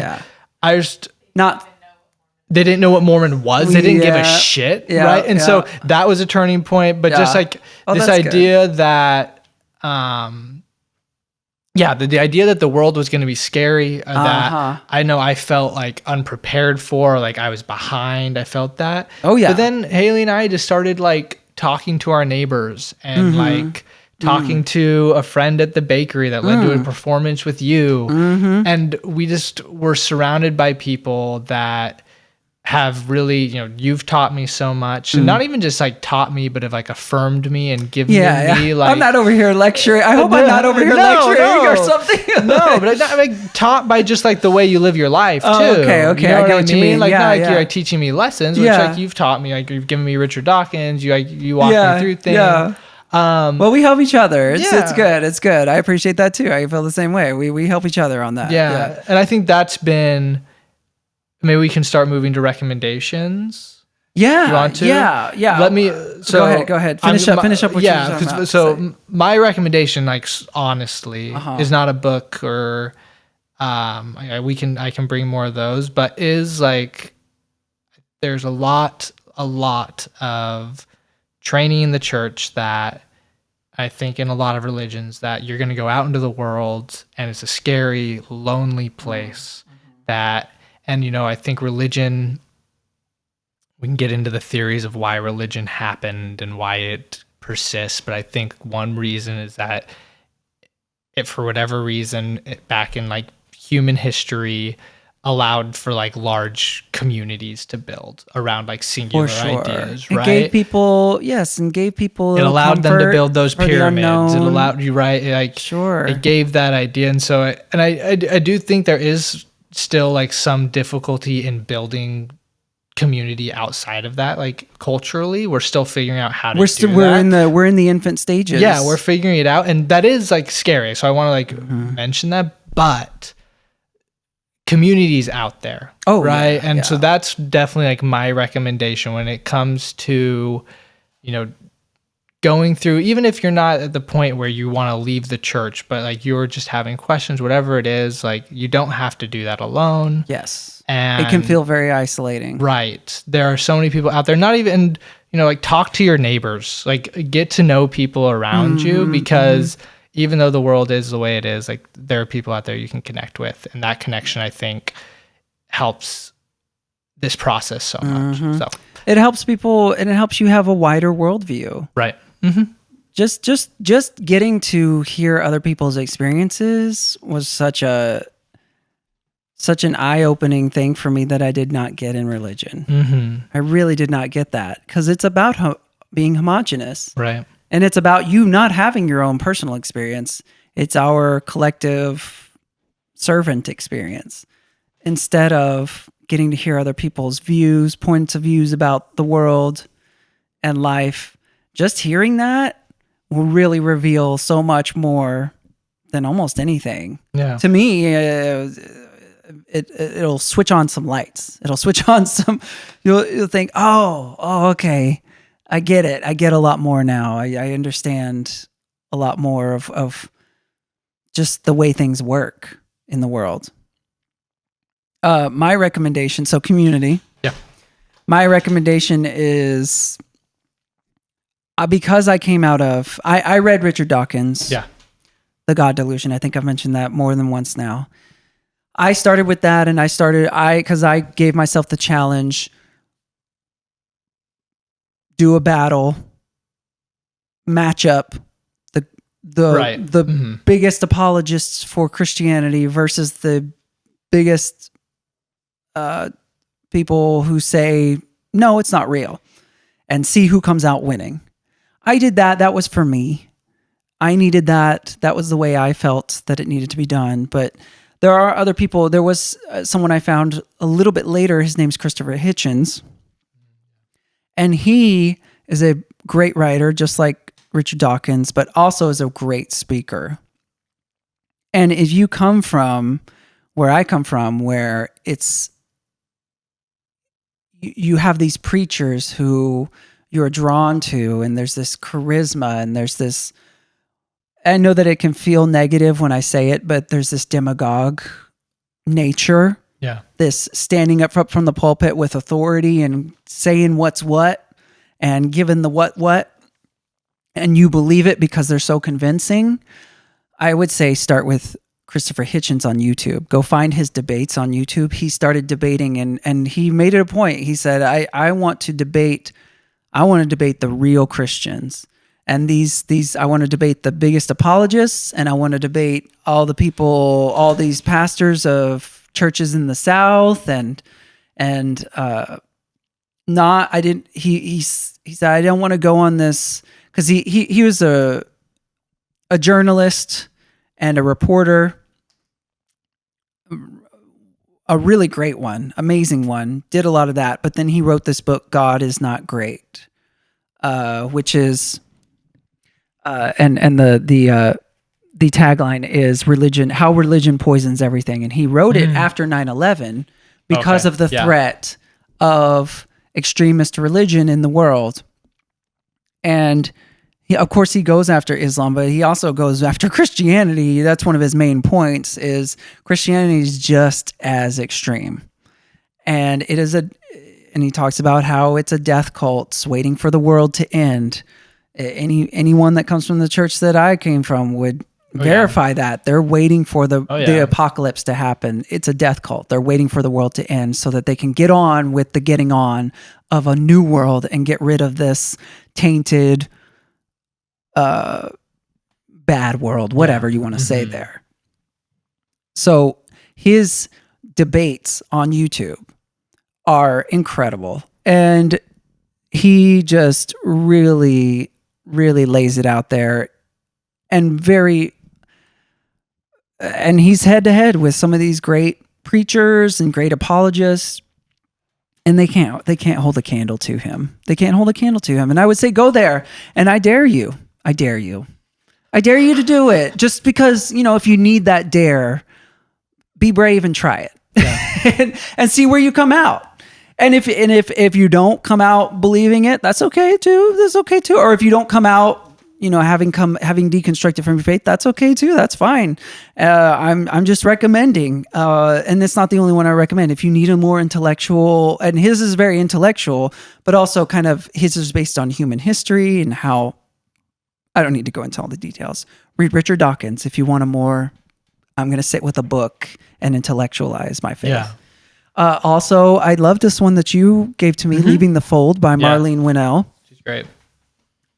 I just they didn't know what Mormon was. They didn't give a shit. Right. And so that was a turning point, but just this idea that, yeah, the idea that the world was going to be scary, Uh-huh. that I know I felt like unprepared for, like I was behind. I felt that. Oh, yeah. But then Haley and I just started like talking to our neighbors and Mm-hmm. like talking to a friend at the bakery that led to a performance with you. Mm-hmm. And we just were surrounded by people that have really, you've taught me so much, and not even just like taught me, but have like affirmed me and given me like. I'm not over here lecturing. I hope I'm not over here lecturing or something. No, but I'm like taught by just like the way you live your life too. Oh, okay, You know I get what you mean. Like Yeah, not like yeah. you're like teaching me lessons, which Yeah. like you've taught me, like you've given me Richard Dawkins. You walk me through things. Yeah. Well, we help each other. It's Yeah. good. It's good. I appreciate that too. I feel the same way. We help each other on that. Yeah. And I think that's been. Maybe we can start moving to recommendations. Yeah. You want to? Yeah. Let me. So Go ahead. Finish up what you were talking about. So my recommendation, like honestly, Uh-huh. is not a book or, I can bring more of those, but is like, there's a lot of training in the church that I think in a lot of religions that you're going to go out into the world and it's a scary, lonely place that. And, I think religion, we can get into the theories of why religion happened and why it persists. But I think one reason is that for whatever reason, back in like human history, allowed for like large communities to build around like singular ideas, right? It gave people, it allowed them to build those pyramids. It allowed you, right? Like, Sure. It gave that idea. And so, I do think there is still like some difficulty in building community outside of that. Like culturally, we're still figuring out how to do that. We're in the infant stages. Yeah, we're figuring it out, and that is like scary. So I want to like mention that, but communities out there. Oh, right. yeah, And yeah. so that's definitely like my recommendation when it comes to, going through, even if you're not at the point where you want to leave the church, but like you're just having questions, whatever it is, like you don't have to do that alone. Yes. And It can feel very isolating. right. There are so many people out there, not even, like talk to your neighbors, like get to know people around you, because even though the world is the way it is, like there are people out there you can connect with. And that connection, I think, helps this process so much. So It helps people, and it helps you have a wider worldview. right. Just getting to hear other people's experiences was such an eye-opening thing for me that I did not get in religion. I really did not get that, because it's about being homogenous. Right. And it's about you not having your own personal experience. It's our collective servant experience. Instead of getting to hear other people's views, points of views about the world and life, just hearing that will really reveal so much more than almost anything. Yeah. To me, it'll switch on some lights. It'll switch on some, you'll think, oh, okay. I get it. I get a lot more now. I understand a lot more of just the way things work in the world. My recommendation, so community. Yeah. My recommendation is because I came out of, I read Richard Dawkins. Yeah. The God Delusion. I think I've mentioned that more than once now. I started with that, and because I gave myself the challenge, do a battle, match up the biggest apologists for Christianity versus the biggest people who say, no, it's not real, and see who comes out winning. I did that. That was for me. I needed that. That was the way I felt that it needed to be done. But there are other people. There was someone I found a little bit later. His name's Christopher Hitchens. And he is a great writer, just like Richard Dawkins, but also is a great speaker. And if you come from where I come from, where it's, you have these preachers who you're drawn to, and there's this charisma, and there's this, I know that it can feel negative when I say it, but there's this demagogue nature. Yeah. This standing up from the pulpit with authority and saying what's what and giving the what, and you believe it because they're so convincing. I would say start with Christopher Hitchens on YouTube. Go find his debates on YouTube. He started debating and he made it a point. He said, I want to debate the real Christians. And these I want to debate the biggest apologists, and I want to debate all the people, all these pastors of churches in the South, and not I didn't he said I don't want to go on this because he was a journalist and a reporter, a really great one, amazing one, did a lot of that, but then he wrote this book, God is Not Great, which is and the tagline is religion, how religion poisons everything. And he wrote it after 9/11 because of the threat of extremist religion in the world. And of course he goes after Islam, but he also goes after Christianity. That's one of his main points, is Christianity is just as extreme. And and he talks about how it's a death cult, it's waiting for the world to end. Anyone that comes from the church that I came from would verify that. They're waiting for the apocalypse to happen. It's a death cult. They're waiting for the world to end so that they can get on with the getting on of a new world and get rid of this tainted, bad world, whatever you want to say there. So his debates on YouTube are incredible. And he just really lays it out there, and he's head to head with some of these great preachers and great apologists, and they can't hold a candle to him. They can't hold a candle to him. And I would say, go there, and I dare you to do it, just because, if you need that dare, be brave and try it, and see where you come out. And if you don't come out believing it, that's okay too. That's okay too. Or if you don't come out, having deconstructed from your faith, that's okay too. That's fine. I'm just recommending, and it's not the only one I recommend. If you need a more intellectual, and his is very intellectual, but also kind of his is based on human history and how. I don't need to go into all the details. Read Richard Dawkins if you want I'm going to sit with a book and intellectualize my faith. Yeah. Also, I love this one that you gave to me, Leaving the Fold by Marlene Winell. She's great.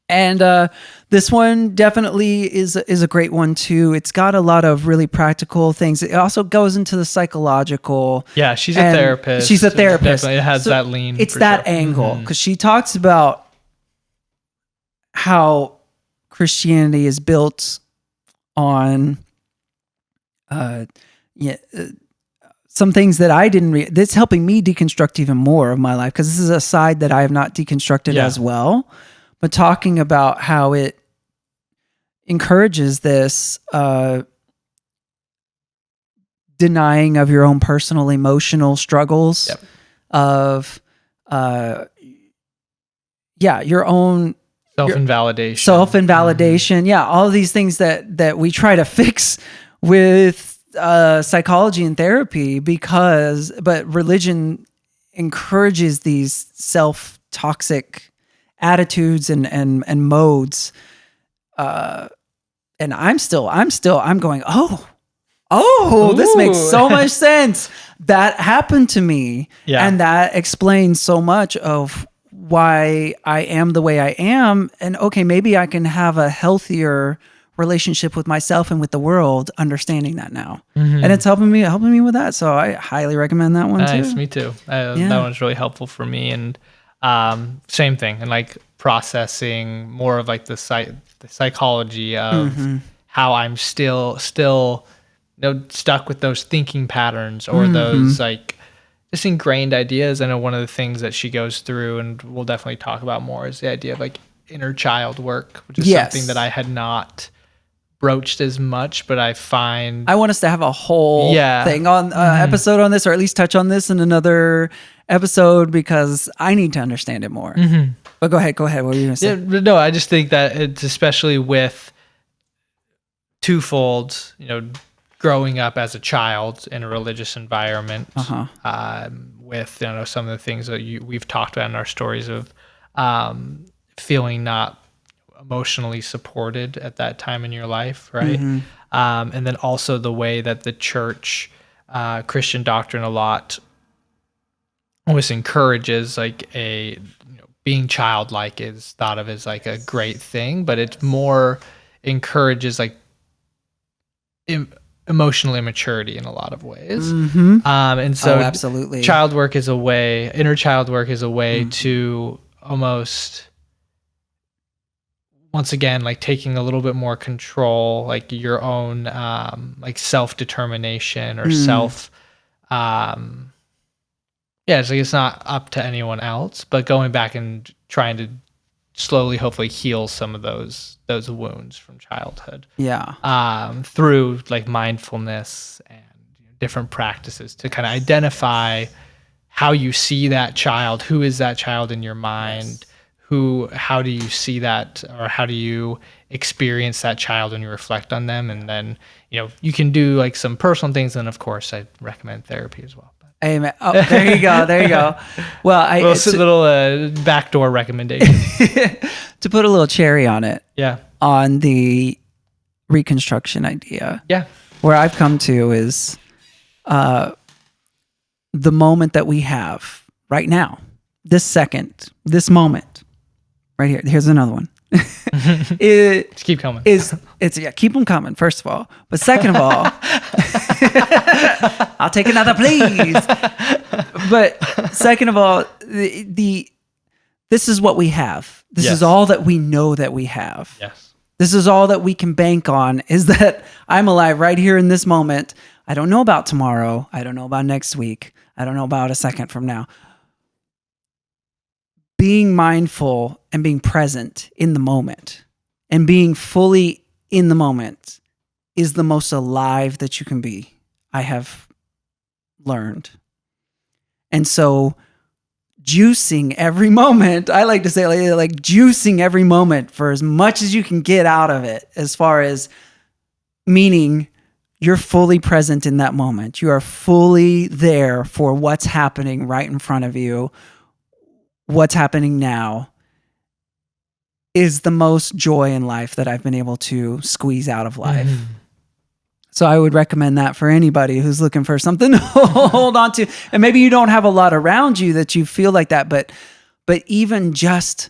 And this one definitely is a great one too. It's got a lot of really practical things. It also goes into the psychological. Yeah, she's a therapist. She's a therapist. Definitely has that lean. It's that angle, because she talks about how Christianity is built on some things that I didn't that's helping me deconstruct even more of my life, because this is a side that I have not deconstructed as well, but talking about how it encourages this denying of your own personal emotional struggles, of your own self-invalidation. All of these things that we try to fix with psychology and therapy, but religion encourages these self-toxic attitudes and modes. And I'm going, this makes so much sense. That happened to me. Yeah. And that explains so much of why I am the way I am. And okay, maybe I can have a healthier relationship with myself and with the world, understanding that now. And it's helping me with that. So I highly recommend that one too. Me too. That one's really helpful for me. And same thing. And like processing more of like the psychology of how I'm still stuck with those thinking patterns or those like just ingrained ideas. I know one of the things that she goes through, and we'll definitely talk about more, is the idea of like inner child work, which is something that I had not broached as much, but I find... I want us to have a whole thing on episode on this, or at least touch on this in another episode, because I need to understand it more. But go ahead. What were you going to say? No, I just think that it's especially with twofold, growing up as a child in a religious environment, with some of the things that we've talked about in our stories of feeling not emotionally supported at that time in your life, right? And then also the way that the church, Christian doctrine a lot always encourages like being childlike is thought of as like a great thing, but it more encourages like emotional immaturity in a lot of ways. And so absolutely. Inner child work is a way to almost, once again, like taking a little bit more control, like your own like self-determination or it's like it's not up to anyone else, but going back and trying to slowly, hopefully heal some of those wounds from childhood. Through like mindfulness and different practices to kind of identify how you see that child, who is that child in your mind, how do you see that, or how do you experience that child when you reflect on them? And then, you can do like some personal things. And of course I recommend therapy as well. Amen. Oh, there you go. Well, it's a little backdoor recommendation to put a little cherry on it. Yeah. On the Reconstruction idea. Yeah. Where I've come to is the moment that we have right now, this second, this moment, right here. Here's another one. Just keep coming. Keep them coming, first of all. But second of all, I'll take another, please. But second of all, this is what we have. This is all that we know that we have. Yes. This is all that we can bank on, is that I'm alive right here in this moment. I don't know about tomorrow. I don't know about next week. I don't know about a second from now. Being mindful and being present in the moment and being fully in the moment is the most alive that you can be, I have learned. And so juicing every moment, I like to say like juicing every moment for as much as you can get out of it, as far as meaning you're fully present in that moment. You are fully there for what's happening right in front of you. What's happening now is the most joy in life that I've been able to squeeze out of life. So I would recommend that for anybody who's looking for something to hold on to. And maybe you don't have a lot around you that you feel like that, but even just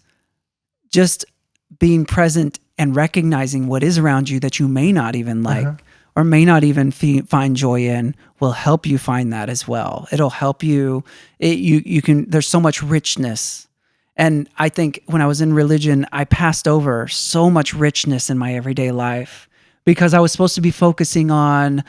being present and recognizing what is around you that you may not even like or may not even find joy in will help you find that as well. It'll help you. You can. There's so much richness. And I think when I was in religion, I passed over so much richness in my everyday life because I was supposed to be focusing on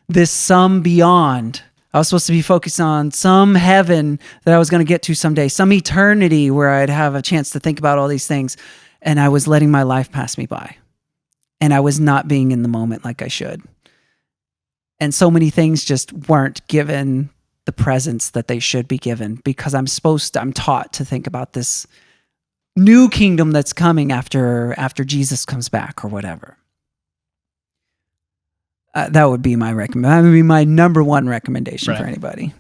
this some beyond. I was supposed to be focused on some heaven that I was going to get to someday, some eternity where I'd have a chance to think about all these things. And I was letting my life pass me by. And I was not being in the moment like I should. And so many things just weren't given the presence that they should be given because I'm taught to think about this new kingdom that's coming after Jesus comes back or whatever. That would be my recommendation. That would be my number one recommendation for anybody.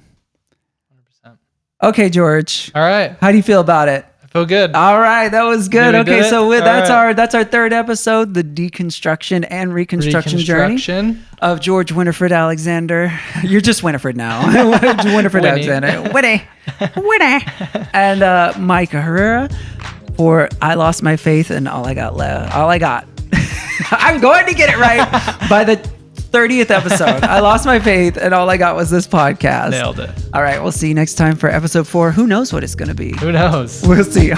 100%. Okay, George. All right. How do you feel about it? I feel good. All right, that was good. Okay, so that's right. that's our third episode, the Deconstruction and Reconstruction journey of George Winifred Alexander. You're just Winifred now. Winifred Alexander. Winnie. And Micah Herrera for I Lost My Faith and All I Got Left. All I Got. I'm going to get it right by the 30th episode. I lost my faith and all I got was this podcast. Nailed it. All right, we'll see you next time for episode 4. Who knows what it's going to be? Who knows? We'll see.